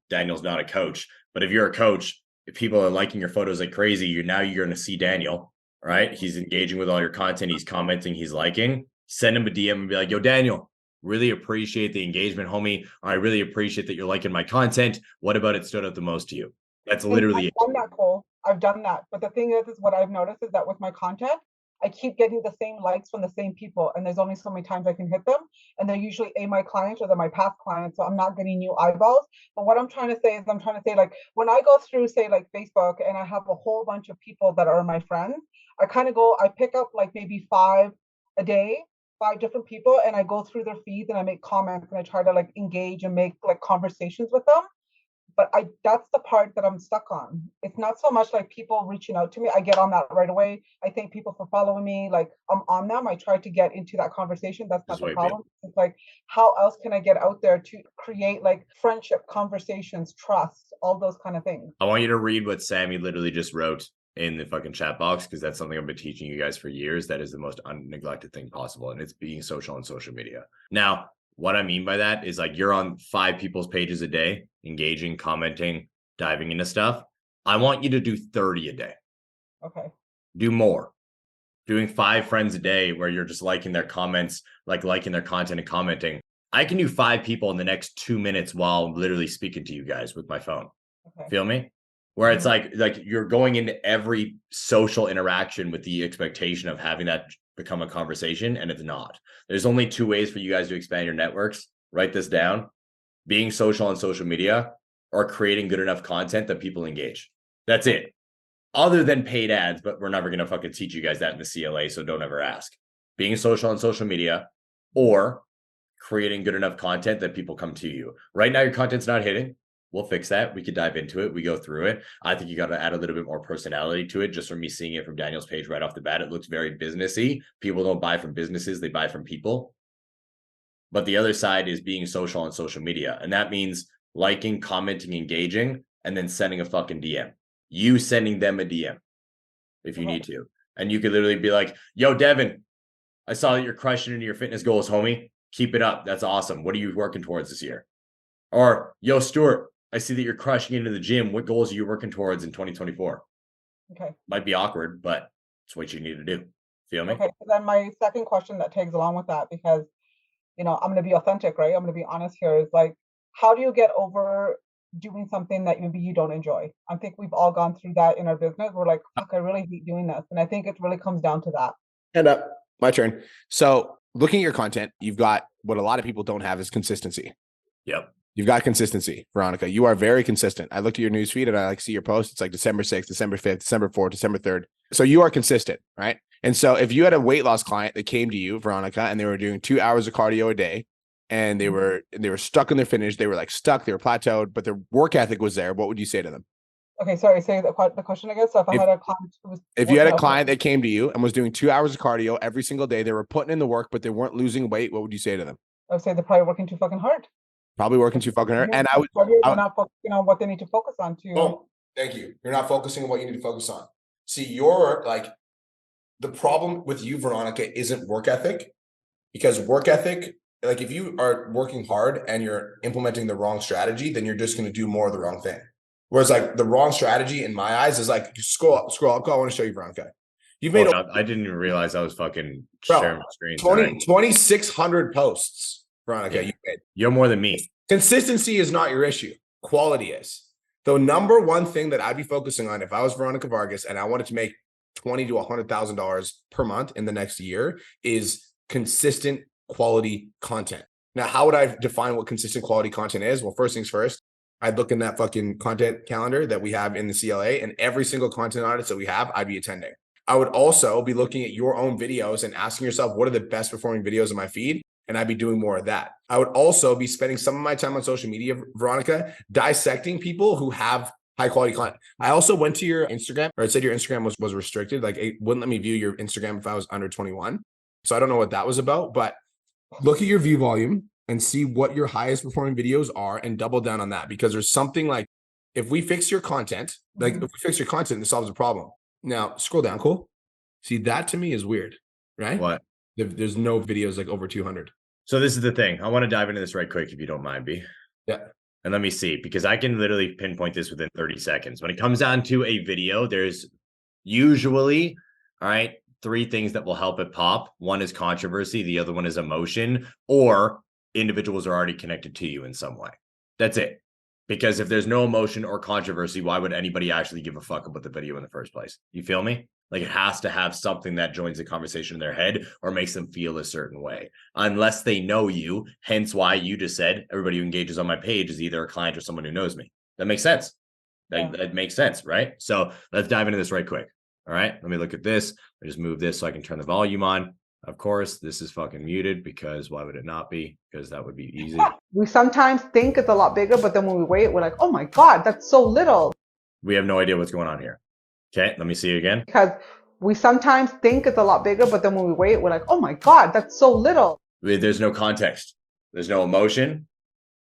Daniel's not a coach, but if you're a coach, if people are liking your photos like crazy, you're going to see Daniel, right? He's engaging with all your content. He's commenting, he's liking. Send him a DM and be like, yo, Daniel, really appreciate the engagement, homie. I really appreciate that you're liking my content. What about it stood out the most to you? That's literally it. I've done that, Cole. I've done that. But the thing is what I've noticed is that with my content, I keep getting the same likes from the same people. And there's only so many times I can hit them. And they're usually my clients or they're my past clients. So I'm not getting new eyeballs. But what I'm trying to say is like when I go through, say, like Facebook and I have a whole bunch of people that are my friends, I pick up like maybe 5 a day, 5 different people, and I go through their feeds and I make comments and I try to like engage and make like conversations with them. But that's the part that I'm stuck on. It's not so much like people reaching out to me. I get on that right away. I thank people for following me. Like I'm on them. I try to get into that conversation. That's not the problem. It's like, how else can I get out there to create like friendship, conversations, trust, all those kind of things. I want you to read what Sammy literally just wrote in the fucking chat box, because that's something I've been teaching you guys for years. That is the most unneglected thing possible. And it's being social on social media. Now, what I mean by that is like you're on 5 people's pages a day, engaging, commenting, diving into stuff. I want you to do 30 a day. Okay. Do more. Doing 5 friends a day where you're just liking their comments, like liking their content and commenting. I can do 5 people in the next 2 minutes while I'm literally speaking to you guys with my phone. Okay. Feel me? Where it's like you're going into every social interaction with the expectation of having that become a conversation, and it's not. There's only 2 ways for you guys to expand your networks. Write this down: being social on social media or creating good enough content that people engage. That's it. Other than paid ads, but we're never going to fucking teach you guys that in the CLA, so don't ever ask. Being social on social media or creating good enough content that people come to you. Right now, your content's not hitting. We'll fix that. We could dive into it. We go through it. I think you got to add a little bit more personality to it. Just from me seeing it from Daniel's page right off the bat, it looks very businessy. People don't buy from businesses. They buy from people. But the other side is being social on social media. And that means liking, commenting, engaging, and then sending a fucking DM. You sending them a DM if you need to. And you could literally be like, yo, Devin, I saw that you're crushing into your fitness goals, homie. Keep it up. That's awesome. What are you working towards this year? Or, yo, Stuart, I see that you're crushing into the gym. What goals are you working towards in 2024? Okay. Might be awkward, but it's what you need to do. Feel me? Okay. So then my second question that tags along with that, because, I'm going to be authentic, right? I'm going to be honest here, is like, how do you get over doing something that maybe you don't enjoy? I think we've all gone through that in our business. We're like, fuck, I really hate doing this. And I think it really comes down to that. Hand up. My turn. So looking at your content, you've got what a lot of people don't have is consistency. Yep. You've got consistency, Veronica. You are very consistent. I looked at your newsfeed and I see your posts. It's like December 6th, December 5th, December 4th, December 3rd. So you are consistent, right? And so if you had a weight loss client that came to you, Veronica, and they were doing 2 hours of cardio a day and they were stuck in their finish, they were like stuck, they were plateaued, but their work ethic was there, what would you say to them? Okay, sorry, say the question again. So if you had a client that came to you and was doing 2 hours of cardio every single day, they were putting in the work, but they weren't losing weight, what would you say to them? I would say they're probably working too fucking hard. Probably working too fucking hard. And they're not focusing on what they need to focus on too. Oh, thank you. You're not focusing on what you need to focus on. See, you're like, the problem with you, Veronica, isn't work ethic, because work ethic, like if you are working hard and you're implementing the wrong strategy, then you're just going to do more of the wrong thing. Whereas like the wrong strategy in my eyes is like, scroll up. I want to show you, Veronica. You've made, I didn't even realize I was fucking sharing my screen. 2,600 posts. Veronica, yeah. You're more than me. Consistency is not your issue. Quality is. The number one thing that I'd be focusing on if I was Veronica Vargas and I wanted to make $20,000 to $100,000 per month in the next year is consistent quality content. Now, how would I define what consistent quality content is? Well, first things first, I'd look in that fucking content calendar that we have in the CLA, and every single content audit that we have, I'd be attending. I would also be looking at your own videos and asking yourself, what are the best performing videos in my feed? And I'd be doing more of that. I would also be spending some of my time on social media, Veronica, dissecting people who have high quality content. I also went to your Instagram, or it said your Instagram was restricted. Like it wouldn't let me view your Instagram if I was under 21. So I don't know what that was about, but look at your view volume and see what your highest performing videos are and double down on that, because there's something like, if we fix your content, like if we fix your content, it solves the problem. Now scroll down, cool. See, that to me is weird, right? What? There's no videos like over 200. So this is the thing. I want to dive into this right quick, if you don't mind, B. Yeah. And let me see, because I can literally pinpoint this within 30 seconds. When it comes down to a video, there's usually, all right, 3 things that will help it pop. One is controversy. The other one is emotion, or individuals are already connected to you in some way. That's it. Because if there's no emotion or controversy, why would anybody actually give a fuck about the video in the first place? You feel me? Like it has to have something that joins the conversation in their head or makes them feel a certain way, unless they know you. Hence why you just said everybody who engages on my page is either a client or someone who knows me. That makes sense. That makes sense, right? So let's dive into this right quick. All right, let me look at this. I just move this so I can turn the volume on. Of course, this is fucking muted, because why would it not be? Because that would be easy. We sometimes think it's a lot bigger, but then when we wait, we're like, oh my God, that's so little. We have no idea what's going on here. Okay, let me see it again. Because we sometimes think it's a lot bigger, but then when we wait, we're like, oh my God, that's so little. There's no context. There's no emotion.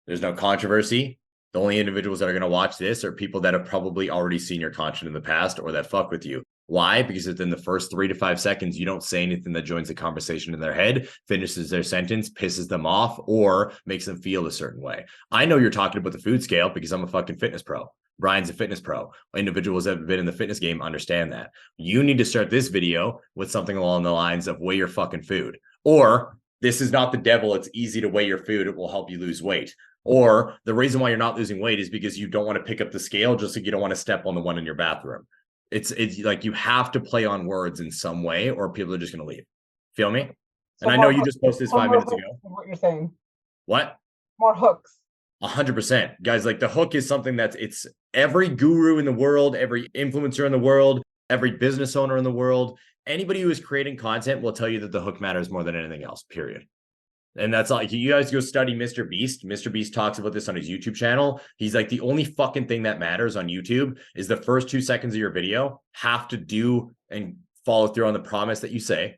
There's no controversy. The only individuals that are going to watch this are people that have probably already seen your content in the past or that fuck with you. Why? Because within the first 3 to 5 seconds, you don't say anything that joins the conversation in their head, finishes their sentence, pisses them off, or makes them feel a certain way. I know you're talking about the food scale because I'm a fucking fitness pro. Brian's a fitness pro. Individuals that have been in the fitness game understand that. You need to start this video with something along the lines of weigh your fucking food. Or this is not the devil. It's easy to weigh your food. It will help you lose weight. Or the reason why you're not losing weight is because you don't want to pick up the scale, just like you don't want to step on the one in your bathroom. It's like you have to play on words in some way or people are just going to leave. Feel me? And I know you just posted this 5 minutes ago. What you're saying. What? More hooks. 100%. Guys, like the hook is something that's, it's every guru in the world, every influencer in the world, every business owner in the world, anybody who is creating content will tell you that the hook matters more than anything else, period. And that's like, you guys go study Mr. Beast. Mr. Beast talks about this on his YouTube channel. He's like, the only fucking thing that matters on YouTube is the first 2 seconds of your video have to do and follow through on the promise that you say.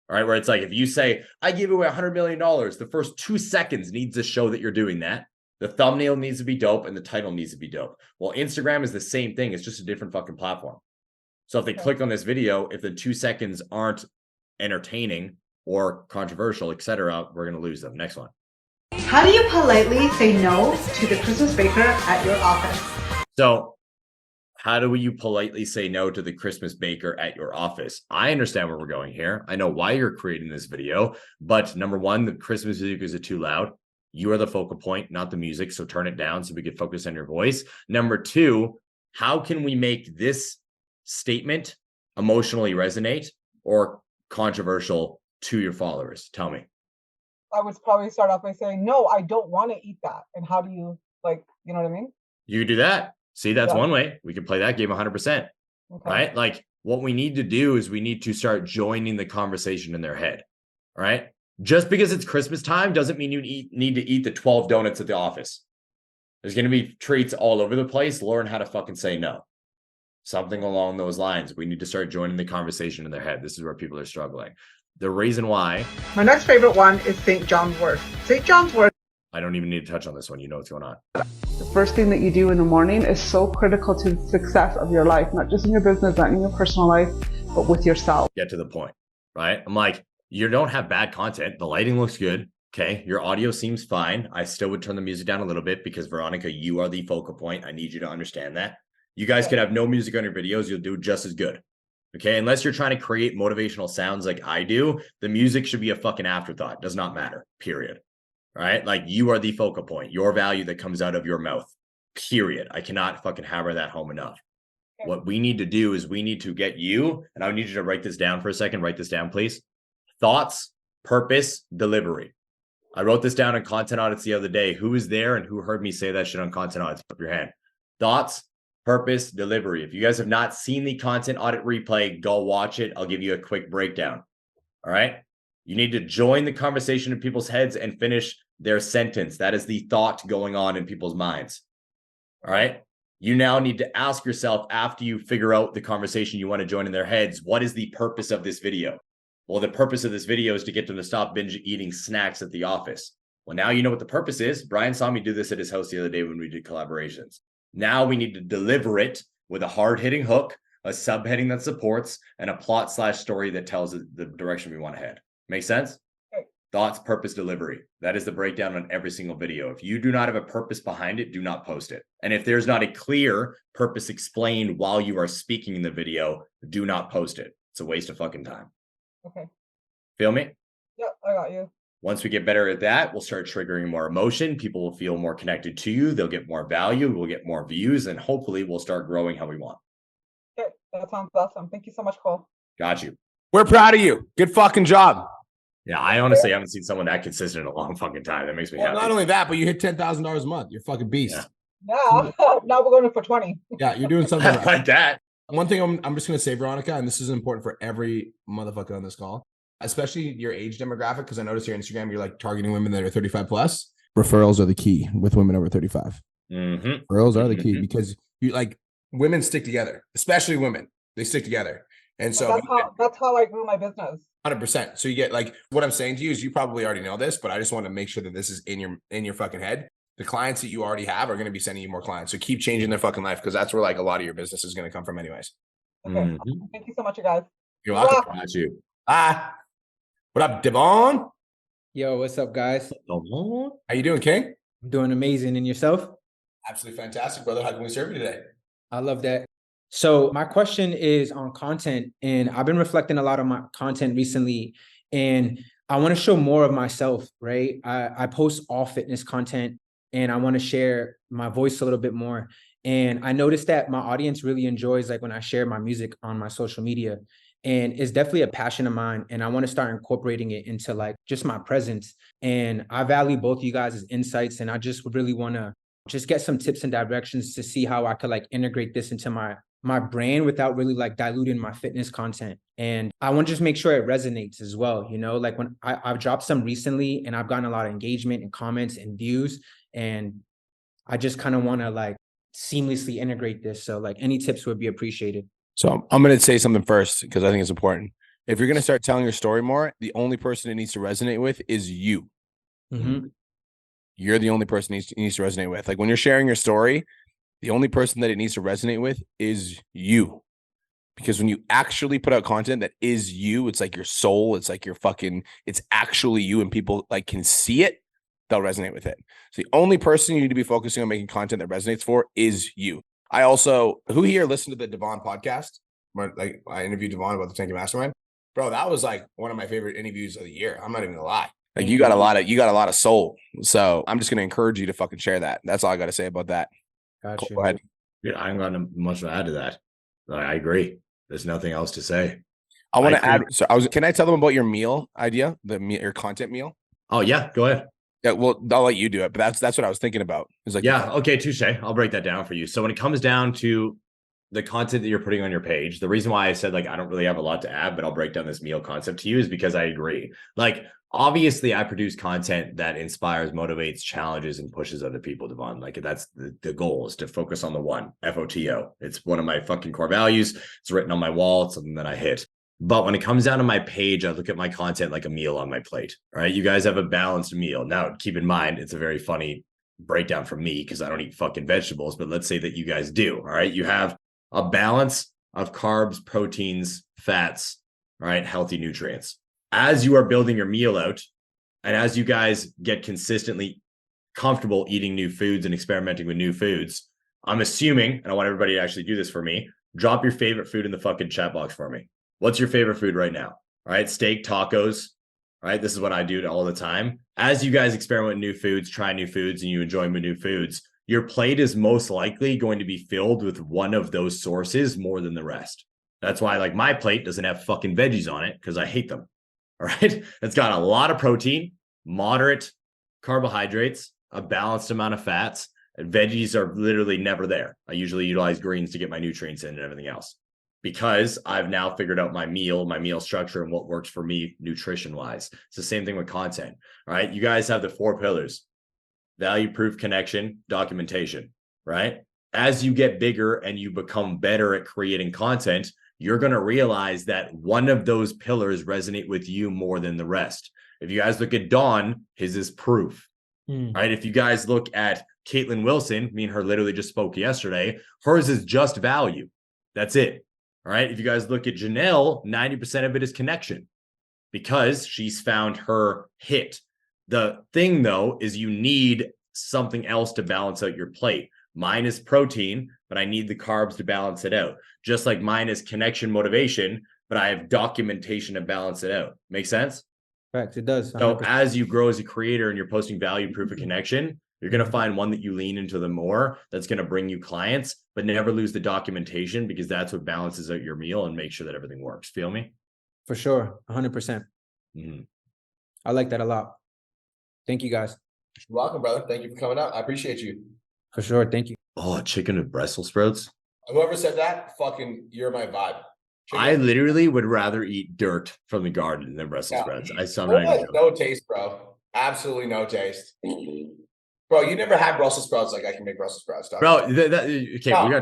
All right. Where it's like, if you say, I give away $100 million, the first 2 seconds needs to show that you're doing that. The thumbnail needs to be dope and the title needs to be dope. Well, Instagram is the same thing. It's just a different fucking platform. So if they click on this video, if the 2 seconds aren't entertaining or controversial, etc., we're going to lose them. Next one. How do you politely say no to the Christmas baker at your office? So how do you politely say no to the Christmas baker at your office? I understand where we're going here. I know why you're creating this video, but number one, the Christmas music is too loud. You are the focal point, not the music. So turn it down so we can focus on your voice. Number two, how can we make this statement emotionally resonate or controversial to your followers? Tell me. I would probably start off by saying, no, I don't want to eat that. And how do you, like, you know what I mean? You do that. See, that's one way. We can play that game 100%. Okay. Right? Like what we need to do is we need to start joining the conversation in their head. Right? Just because it's Christmas time doesn't mean you need to eat the 12 donuts at the office. There's going to be treats all over the place. Learn how to fucking say no. Something along those lines. We need to start joining the conversation in their head. This is where people are struggling. The reason why. My next favorite one is St. John's Wort. St. John's Wort. I don't even need to touch on this one. You know what's going on. The first thing that you do in the morning is so critical to the success of your life, not just in your business, not in your personal life, but with yourself. Get to the point, right? I'm like, you don't have bad content. The lighting looks good. Okay. Your audio seems fine. I still would turn the music down a little bit because Veronica, you are the focal point. I need you to understand that. You guys could have no music on your videos. You'll do just as good. Okay. Unless you're trying to create motivational sounds like I do, the music should be a fucking afterthought. It does not matter. Period. All right. Like you are the focal point, your value that comes out of your mouth. Period. I cannot fucking hammer that home enough. What we need to do is we need to get you, and I need you to write this down for a second. Write this down, please. Thoughts, purpose, delivery. I wrote this down in content audits the other day. Who is there and who heard me say that shit on content audits? Put up your hand. Thoughts, purpose, delivery. If you guys have not seen the content audit replay, go watch it. I'll give you a quick breakdown. All right. You need to join the conversation in people's heads and finish their sentence. That is the thought going on in people's minds. All right. You now need to ask yourself, after you figure out the conversation you want to join in their heads, what is the purpose of this video? Well, the purpose of this video is to get them to stop binge eating snacks at the office. Well, now you know what the purpose is. Brian saw me do this at his house the other day when we did collaborations. Now we need to deliver it with a hard-hitting hook, a subheading that supports, and a plot/story that tells the direction we want to head. Make sense? Thoughts, purpose, delivery. That is the breakdown on every single video. If you do not have a purpose behind it, do not post it. And if there's not a clear purpose explained while you are speaking in the video, do not post it. It's a waste of fucking time. Okay. Feel me? Yep, I got you. Once we get better at that, we'll start triggering more emotion. People will feel more connected to you. They'll get more value. We'll get more views, and hopefully we'll start growing how we want. Okay, that sounds awesome. Thank you so much, Cole. Got you. We're proud of you. Good fucking job. Yeah, I honestly haven't seen someone that consistent in a long fucking time. That makes me Well, happy. not only that, but you hit $10,000 a month. You're a fucking beast. Yeah. Yeah, now we're going for 20. Yeah, you're doing something right. Like that. One thing I'm just going to say, Veronica, and this is important for every motherfucker on this call, especially your age demographic, because I noticed your Instagram, you're like targeting women that are 35 plus. Referrals are the key with women over 35. Mm-hmm. Referrals are the key because you like women stick together, especially women. They stick together. And so that's how I grew my business. 100%. So you get like what I'm saying to you is you probably already know this, but I just want to make sure that this is in your fucking head. The clients that you already have are going to be sending you more clients. So keep changing their fucking life because that's where like a lot of your business is going to come from anyways. Okay. Mm-hmm. Thank you so much, you guys. You're welcome. Got you. What up, Devon? Yo, what's up, guys? Oh, How you doing, King? I'm doing amazing. And yourself? Absolutely fantastic, brother. How can we serve you today? I love that. So my question is on content, and I've been reflecting a lot on my content recently, and I want to show more of myself, right? I post all fitness content, and I want to share my voice a little bit more. And I noticed that my audience really enjoys like when I share my music on my social media, and it's definitely a passion of mine. And I want to start incorporating it into like just my presence. And I value both of you guys' insights, and I just really want to just get some tips and directions to see how I could like integrate this into my brand without really like diluting my fitness content. And I want to just make sure it resonates as well. You know, like when I've dropped some recently and I've gotten a lot of engagement and comments and views, and I just kind of want to like seamlessly integrate this. So like any tips would be appreciated. So I'm going to say something first because I think it's important. If you're going to start telling your story more, the only person it needs to resonate with is you. Mm-hmm. You're the only person it needs to resonate with. Like when you're sharing your story, the only person that it needs to resonate with is you. Because when you actually put out content that is you, it's like your soul, it's like your fucking, it's actually you, and people like can see it, they'll resonate with it. So the only person you need to be focusing on making content that resonates for is you. I also, who here listened to the Devon podcast? Like I interviewed Devon about the 10K Mastermind. Bro, that was like one of my favorite interviews of the year. I'm not even gonna lie. Like you got a lot of soul. So I'm just gonna encourage you to fucking share that. That's all I gotta say about that. Gotcha. Go ahead. Yeah, I don't got much to add to that. I agree. There's nothing else to say. I want to add. So can I tell them about your meal idea, your content meal? Oh yeah, go ahead. Yeah, well, I'll let you do it, but that's what I was thinking about. It's like, yeah, okay, touche. I'll break that down for you. So when it comes down to the content that you're putting on your page, the reason why I said like I don't really have a lot to add, but I'll break down this meal concept to you is because I agree. Like obviously I produce content that inspires, motivates, challenges, and pushes other people, Devon. Like that's the goal is to focus on the one, FOTO. It's one of my fucking core values. It's written on my wall. It's something that I hit. But when it comes down to my page, I look at my content like a meal on my plate. All right. You guys have a balanced meal. Now, keep in mind, it's a very funny breakdown for me because I don't eat fucking vegetables, but let's say that you guys do. All right. You have a balance of carbs, proteins, fats, all right, healthy nutrients. As you are building your meal out, and as you guys get consistently comfortable eating new foods and experimenting with new foods, I'm assuming, and I want everybody to actually do this for me, drop your favorite food in the fucking chat box for me. What's your favorite food right now? All right, steak, tacos. All right, this is what I do all the time. As you guys experiment with new foods, try new foods, and you enjoy new foods, your plate is most likely going to be filled with one of those sources more than the rest. That's why like my plate doesn't have fucking veggies on it because I hate them. All right. It's got a lot of protein, moderate carbohydrates, a balanced amount of fats. And veggies are literally never there. I usually utilize greens to get my nutrients in and everything else because I've now figured out my meal structure and what works for me nutrition wise. It's the same thing with content. All right. You guys have the 4 pillars: value, proof, connection, documentation, right? As you get bigger and you become better at creating content, you're going to realize that one of those pillars resonate with you more than the rest. If you guys look at Dawn, his is proof, right? If you guys look at Caitlin Wilson, me and her literally just spoke yesterday, hers is just value. That's it. All right. If you guys look at Janelle, 90% of it is connection because she's found her hit. The thing though, is you need something else to balance out your plate. Mine is protein, but I need the carbs to balance it out. Just like mine is connection motivation, but I have documentation to balance it out. Make sense? Correct. It does. 100%. So as you grow as a creator and you're posting value, proof of connection, you're going to find one that you lean into the more that's going to bring you clients, but never lose the documentation because that's what balances out your meal and makes sure that everything works. Feel me? For sure. 100%. I like that a lot. Thank you guys. You're welcome, brother. Thank you for coming out. I appreciate you. For sure. Thank you. Oh, chicken with Brussels sprouts. Whoever said that, fucking, you're my vibe. I literally would rather eat dirt from the garden than Brussels sprouts. No taste, bro. Absolutely no taste. Bro, you never had Brussels sprouts like I can make Brussels sprouts, dog. Bro, okay, no,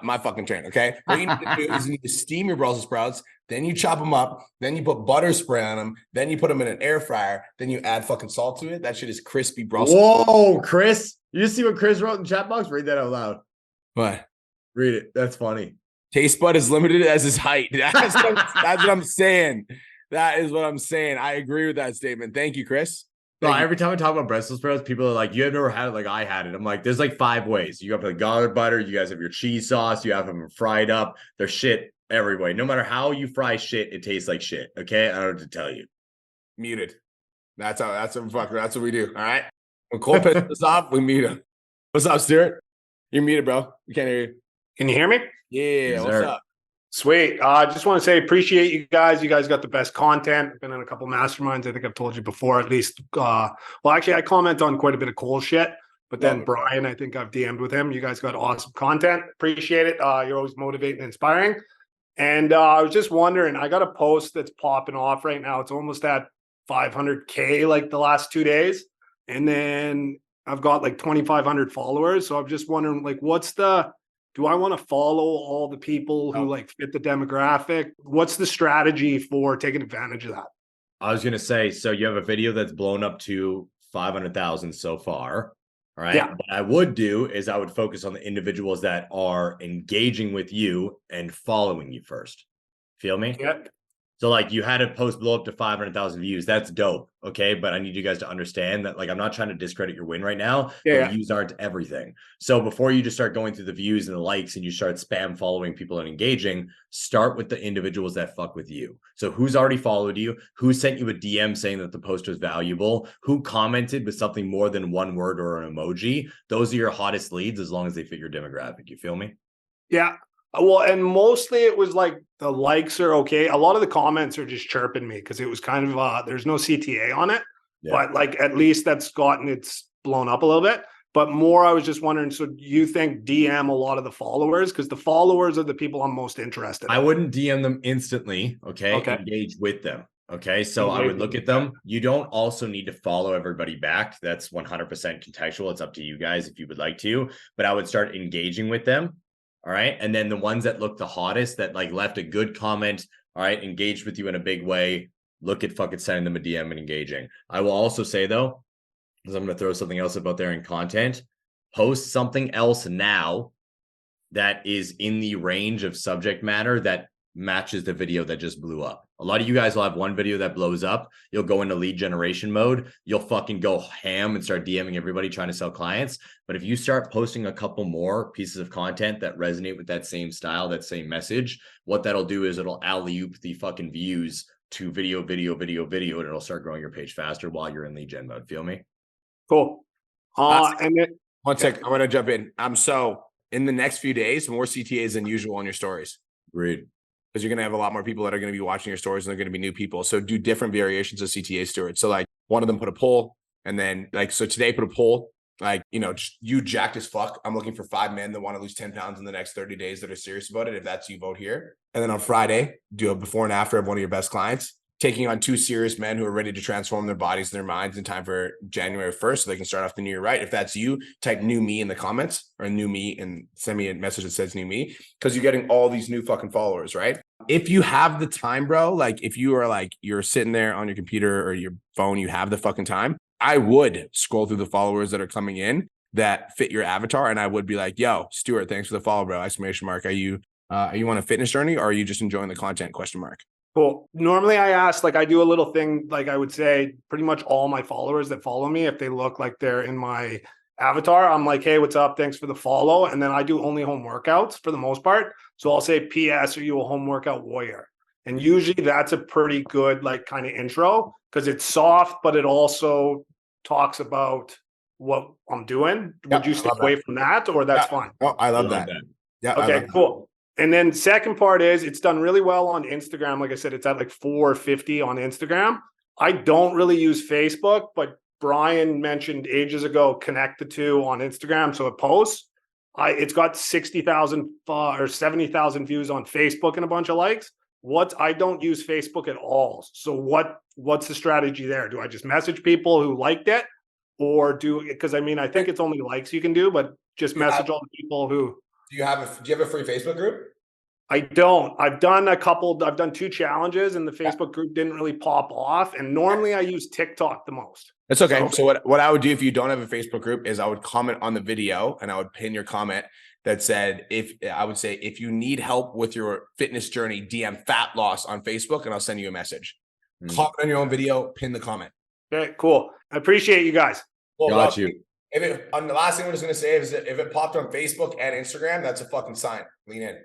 my fucking train, okay? What you need to do is you need to steam your Brussels sprouts, then you chop them up, then you put butter spray on them, then you put them in an air fryer, then you add fucking salt to it. That shit is crispy Brussels. Whoa, Chris. You just see what Chris wrote in chat box? Read that out loud. What? Read it. That's funny. Taste bud is limited as his height. That's what I'm saying. That is what I'm saying. I agree with that statement. Thank you, Chris. No, every time I talk about Brussels sprouts, people are like, you have never had it like I had it. I'm like, there's like 5 ways. You have the garlic butter, you guys have your cheese sauce, you have them fried up. There's shit every way. No matter how you fry shit, it tastes like shit. Okay. I don't know what to tell you. Muted. That's what we do. All right. When Cole pisses us off, we mute him. What's up, Stuart? You're muted, bro. We can't hear you. Can you hear me? Yeah. Yes, what's sir. up? Sweet. I just want to say appreciate you guys. You guys got the best content. I've been in a couple masterminds. I think I've told you before, at least. Well, actually, I comment on quite a bit of Cole shit. But then Brian, I think I've DM'd with him. You guys got awesome content. Appreciate it. You're always motivating and inspiring. And I was just wondering, I got a post that's popping off right now. It's almost at 500K like the last 2 days. And then I've got like 2,500 followers. So I'm just wondering, like, do I want to follow all the people who like fit the demographic? What's the strategy for taking advantage of that? I was going to say, so you have a video that's blown up to 500,000 so far. All right. Yeah. What I would do is I would focus on the individuals that are engaging with you and following you first. Feel me? Yeah. So like you had a post blow up to 500,000 views. That's dope. Okay. But I need you guys to understand that like, I'm not trying to discredit your win right now. Yeah. Views aren't everything. So before you just start going through the views and the likes and you start spam following people and engaging, start with the individuals that fuck with you. So who's already followed you, who sent you a DM saying that the post was valuable, who commented with something more than one word or an emoji. Those are your hottest leads as long as they fit your demographic. You feel me? Yeah. Well, and mostly it was like the likes are okay. A lot of the comments are just chirping me because it was kind of there's no CTA on it, but like at least it's blown up a little bit. But more, I was just wondering, so you think DM a lot of the followers? Because the followers are the people I'm most interested in. I wouldn't DM them instantly. Okay. Engage with them. Okay. So I would look at them. You don't also need to follow everybody back. That's 100% contextual. It's up to you guys if you would like to, but I would start engaging with them. All right. And then the ones that look the hottest that like left a good comment, all right, engaged with you in a big way, look at fucking sending them a DM and engaging. I will also say though, because I'm going to throw something else about there in content, post something else now that is in the range of subject matter that matches the video that just blew up. A lot of you guys will have one video that blows up. You'll go into lead generation mode. You'll fucking go ham and start DMing everybody trying to sell clients. But if you start posting a couple more pieces of content that resonate with that same style, that same message, what that'll do is it'll alley-oop the fucking views to video, and it'll start growing your page faster while you're in lead gen mode. Feel me? Cool. And then One sec, I'm gonna jump in. So in the next few days, more CTAs than usual on your stories. Agreed. Because you're gonna have a lot more people that are gonna be watching your stories, and they're gonna be new people. So do different variations of CTA stewards. So like one of them put a poll, and then like so today put a poll. Like, you know, just you jacked as fuck. I'm looking for 5 men that want to lose 10 pounds in the next 30 days that are serious about it. If that's you, vote here. And then on Friday, do a before and after of one of your best clients, taking on 2 serious men who are ready to transform their bodies and their minds in time for January 1st so they can start off the new year right. If that's you, type new me in the comments or new me and send me a message that says new me because you're getting all these new fucking followers, right? If you have the time, bro, like if you are like, you're sitting there on your computer or your phone, you have the fucking time, I would scroll through the followers that are coming in that fit your avatar. And I would be like, yo, Stuart, thanks for the follow, bro. Exclamation mark. Are you on a fitness journey or are you just enjoying the content? Question mark. Cool. Normally I ask, like I do a little thing, like I would say pretty much all my followers that follow me, if they look like they're in my avatar, I'm like, hey, what's up? Thanks for the follow. And then I do only home workouts for the most part. So I'll say, PS, are you a home workout warrior? And usually that's a pretty good like kind of intro because it's soft, but it also talks about what I'm doing. Would you stay away from that or that's fine? Oh, I love that. Yeah. Okay, cool. And then second part is it's done really well on Instagram. Like I said, it's at like 450 on Instagram. I don't really use Facebook, but Brian mentioned ages ago, connect the two on Instagram. So it posts. It's got 60,000 or 70,000 views on Facebook and a bunch of likes. I don't use Facebook at all. So what's the strategy there? Do I just message people who liked it or because I mean, I think it's only likes you can do, but just message all the people who. Do you have a free Facebook group? I don't. I've done 2 challenges and the Facebook group didn't really pop off. And normally I use TikTok the most. That's okay. So what I would do if you don't have a Facebook group is I would comment on the video and I would pin your comment that said, if you need help with your fitness journey, DM fat loss on Facebook and I'll send you a message. Comment on your own video, pin the comment. Okay, cool. I appreciate you guys. Well, got you. The last thing I'm just going to say is that if it popped on Facebook and Instagram, that's a fucking sign. Lean in.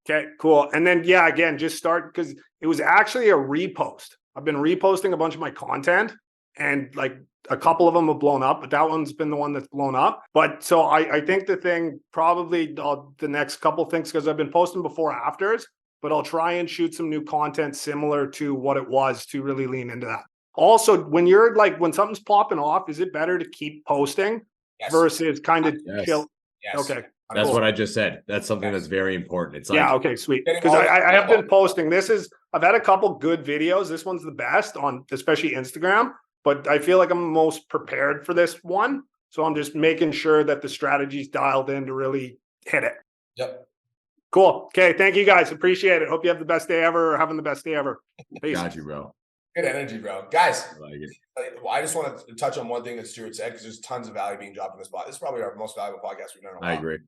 Okay, cool. And then, yeah, again, just start because it was actually a repost. I've been reposting a bunch of my content and like a couple of them have blown up, but that one's been the one that's blown up. But so I think the thing probably the next couple things, because I've been posting before afters, but I'll try and shoot some new content similar to what it was to really lean into that. Also, when something's popping off, is it better to keep posting versus kind of chill? Yes. Okay. That's what I just said. That's something that's very important. It's like, yeah, okay, sweet. Because I have been posting. I've had a couple good videos. This one's the best on especially Instagram, but I feel like I'm most prepared for this one. So I'm just making sure that the strategy's dialed in to really hit it. Yep. Cool. Okay. Thank you guys. Appreciate it. Hope you have the best day ever or having the best day ever. Peace. Got you, bro. Good energy, bro. Guys, I I just want to touch on one thing that Stuart said because there's tons of value being dropped in this spot. This is probably our most valuable podcast we've done in a while. I agree.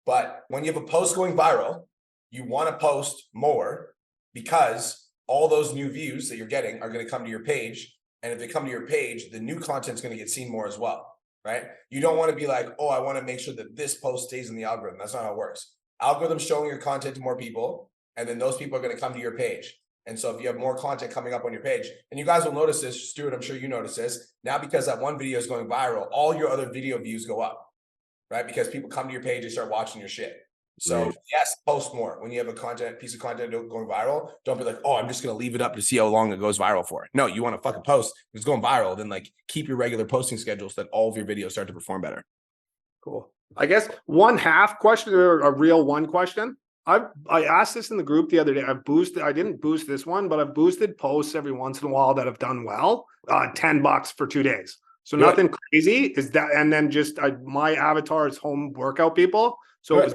But when you have a post going viral, you want to post more because all those new views that you're getting are going to come to your page. And if they come to your page, the new content's going to get seen more as well, right? You don't want to be like, oh, I want to make sure that this post stays in the algorithm. That's not how it works. Algorithm's showing your content to more people, and then those people are going to come to your page. And so if you have more content coming up on your page, and you guys will notice this, Stuart, I'm sure you notice this, now because that one video is going viral, all your other video views go up, right? Because people come to your page, they start watching your shit. So yes, post more. When you have a piece of content going viral, don't be like, oh, I'm just going to leave it up to see how long it goes viral for. No, you want to fucking post. If it's going viral, then like keep your regular posting schedule so that all of your videos start to perform better. Cool. I guess one half question or a real one question. I asked this in the group the other day. I didn't boost this one, but I've boosted posts every once in a while that have done well. $10 for 2 days. So nothing crazy is that. And then just my avatar is home workout people. So it was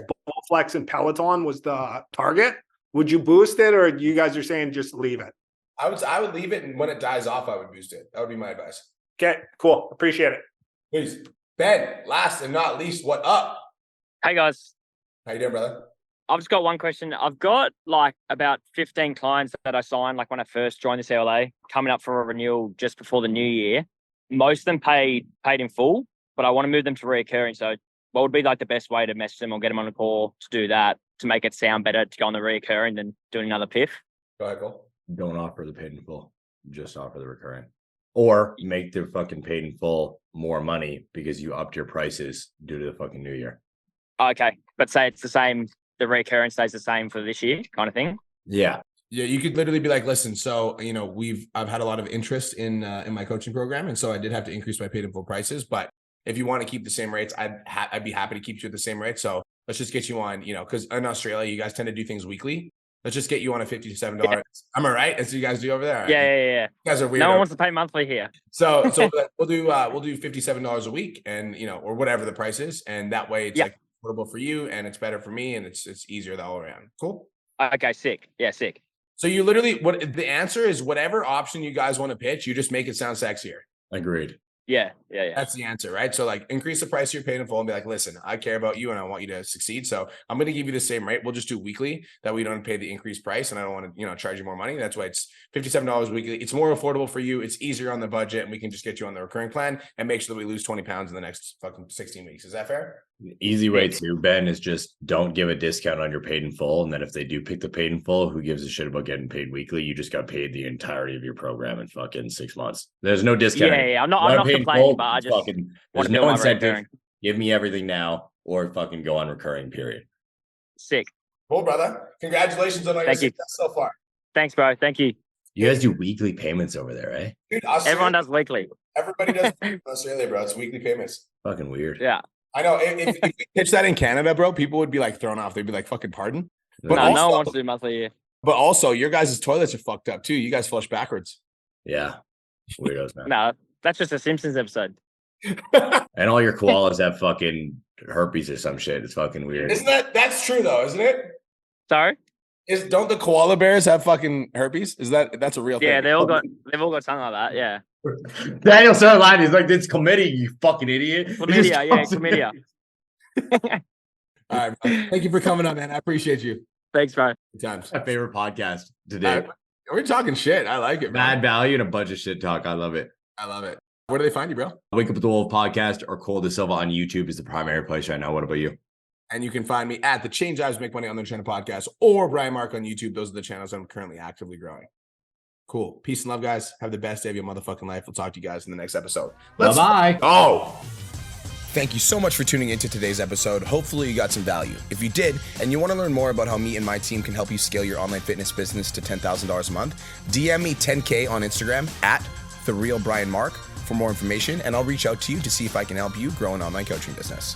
Bowflex and Peloton was the target. Would you boost it or you guys are saying just leave it? I would leave it. And when it dies off, I would boost it. That would be my advice. Okay, cool. Appreciate it. Please. Ben, last and not least, what up? Hey guys. How you doing, brother? I've just got one question. I've got like about 15 clients that I signed like when I first joined this LA, coming up for a renewal just before the new year. Most of them paid in full, but I want to move them to reoccurring. So what would be like the best way to message them or get them on a call to do that, to make it sound better to go on the reoccurring than doing another PIF? Go ahead, Cole. Don't offer the paid in full. Just offer the recurring. or make their fucking paid in full more money because you upped your prices due to the fucking new year. Okay, but say it's the same, the recurring stays the same for this year kind of thing? Yeah. Yeah, you could literally be like, listen, so I've had a lot of interest in my coaching program, and so I did have to increase my paid in full prices. But if you want to keep the same rates, I'd be happy to keep you at the same rate. So let's just get you on, because in Australia you guys tend to do things weekly. Let's just get you on a $57. Yeah. Am I right? That's what you guys do over there. Yeah. You guys are weird. No one wants to pay monthly here. So we'll do $57 a week, and or whatever the price is, and that way it's like affordable for you, and it's better for me, and it's easier all around. Cool. Okay, sick. Yeah, sick. So you literally, what the answer is, whatever option you guys want to pitch, you just make it sound sexier. Agreed. Yeah. That's the answer, right? So like increase the price you're paying in full and be like, listen, I care about you and I want you to succeed. So I'm going to give you the same rate. We'll just do weekly, that we don't pay the increased price, and I don't want to, charge you more money. That's why it's $57 weekly. It's more affordable for you. It's easier on the budget, and we can just get you on the recurring plan and make sure that we lose 20 pounds in the next fucking 16 weeks. Is that fair? Easy way too, Ben, is just don't give a discount on your paid in full. And then if they do pick the paid in full, who gives a shit about getting paid weekly? You just got paid the entirety of your program in fucking 6 months. There's no discount. Yeah. I'm not complaining, but I just there's no incentive. Give me everything now, or fucking go on recurring, period. Sick. Cool, brother. Congratulations on all your success so far. Thanks, bro. Thank you. You guys do weekly payments over there, eh? Dude, everyone does weekly. Everybody does in Australia, bro. It's weekly payments. Fucking weird. Yeah. I know. If you pitch that in Canada, bro, people would be like thrown off. They'd be like, fucking pardon? But no one wants to do monthly year. But also, your guys' toilets are fucked up too. You guys flush backwards. Yeah. Weirdos, man. No, that's just a Simpsons episode. And all your koalas have fucking herpes or some shit. It's fucking weird. That's true though, isn't it? Sorry? Don't the koala bears have fucking herpes? That's a real thing? Yeah, they've all got something like that. Yeah. Daniel started lying. He's like, "It's chlamydia, you fucking idiot." Chlamydia, yeah, chlamydia. All right, bro. Thank you for coming on, man. I appreciate you. Thanks, bro. Good times. My favorite podcast today. We're talking shit. I like it, bro. Bad value and a bunch of shit talk. I love it. I love it. Where do they find you, bro? Wake Up with the Wolf podcast or Cole De Silva on YouTube is the primary place right now. What about you? And you can find me at the Change Lives Make Money on the Channel podcast or Brian Mark on YouTube. Those are the channels I'm currently actively growing. Cool. Peace and love, guys. Have the best day of your motherfucking life. We'll talk to you guys in the next episode. Bye-bye. Oh. Thank you so much for tuning into today's episode. Hopefully you got some value. If you did, and you want to learn more about how me and my team can help you scale your online fitness business to $10,000 a month, DM me 10K on Instagram at TheRealBrianMark for more information, and I'll reach out to you to see if I can help you grow an online coaching business.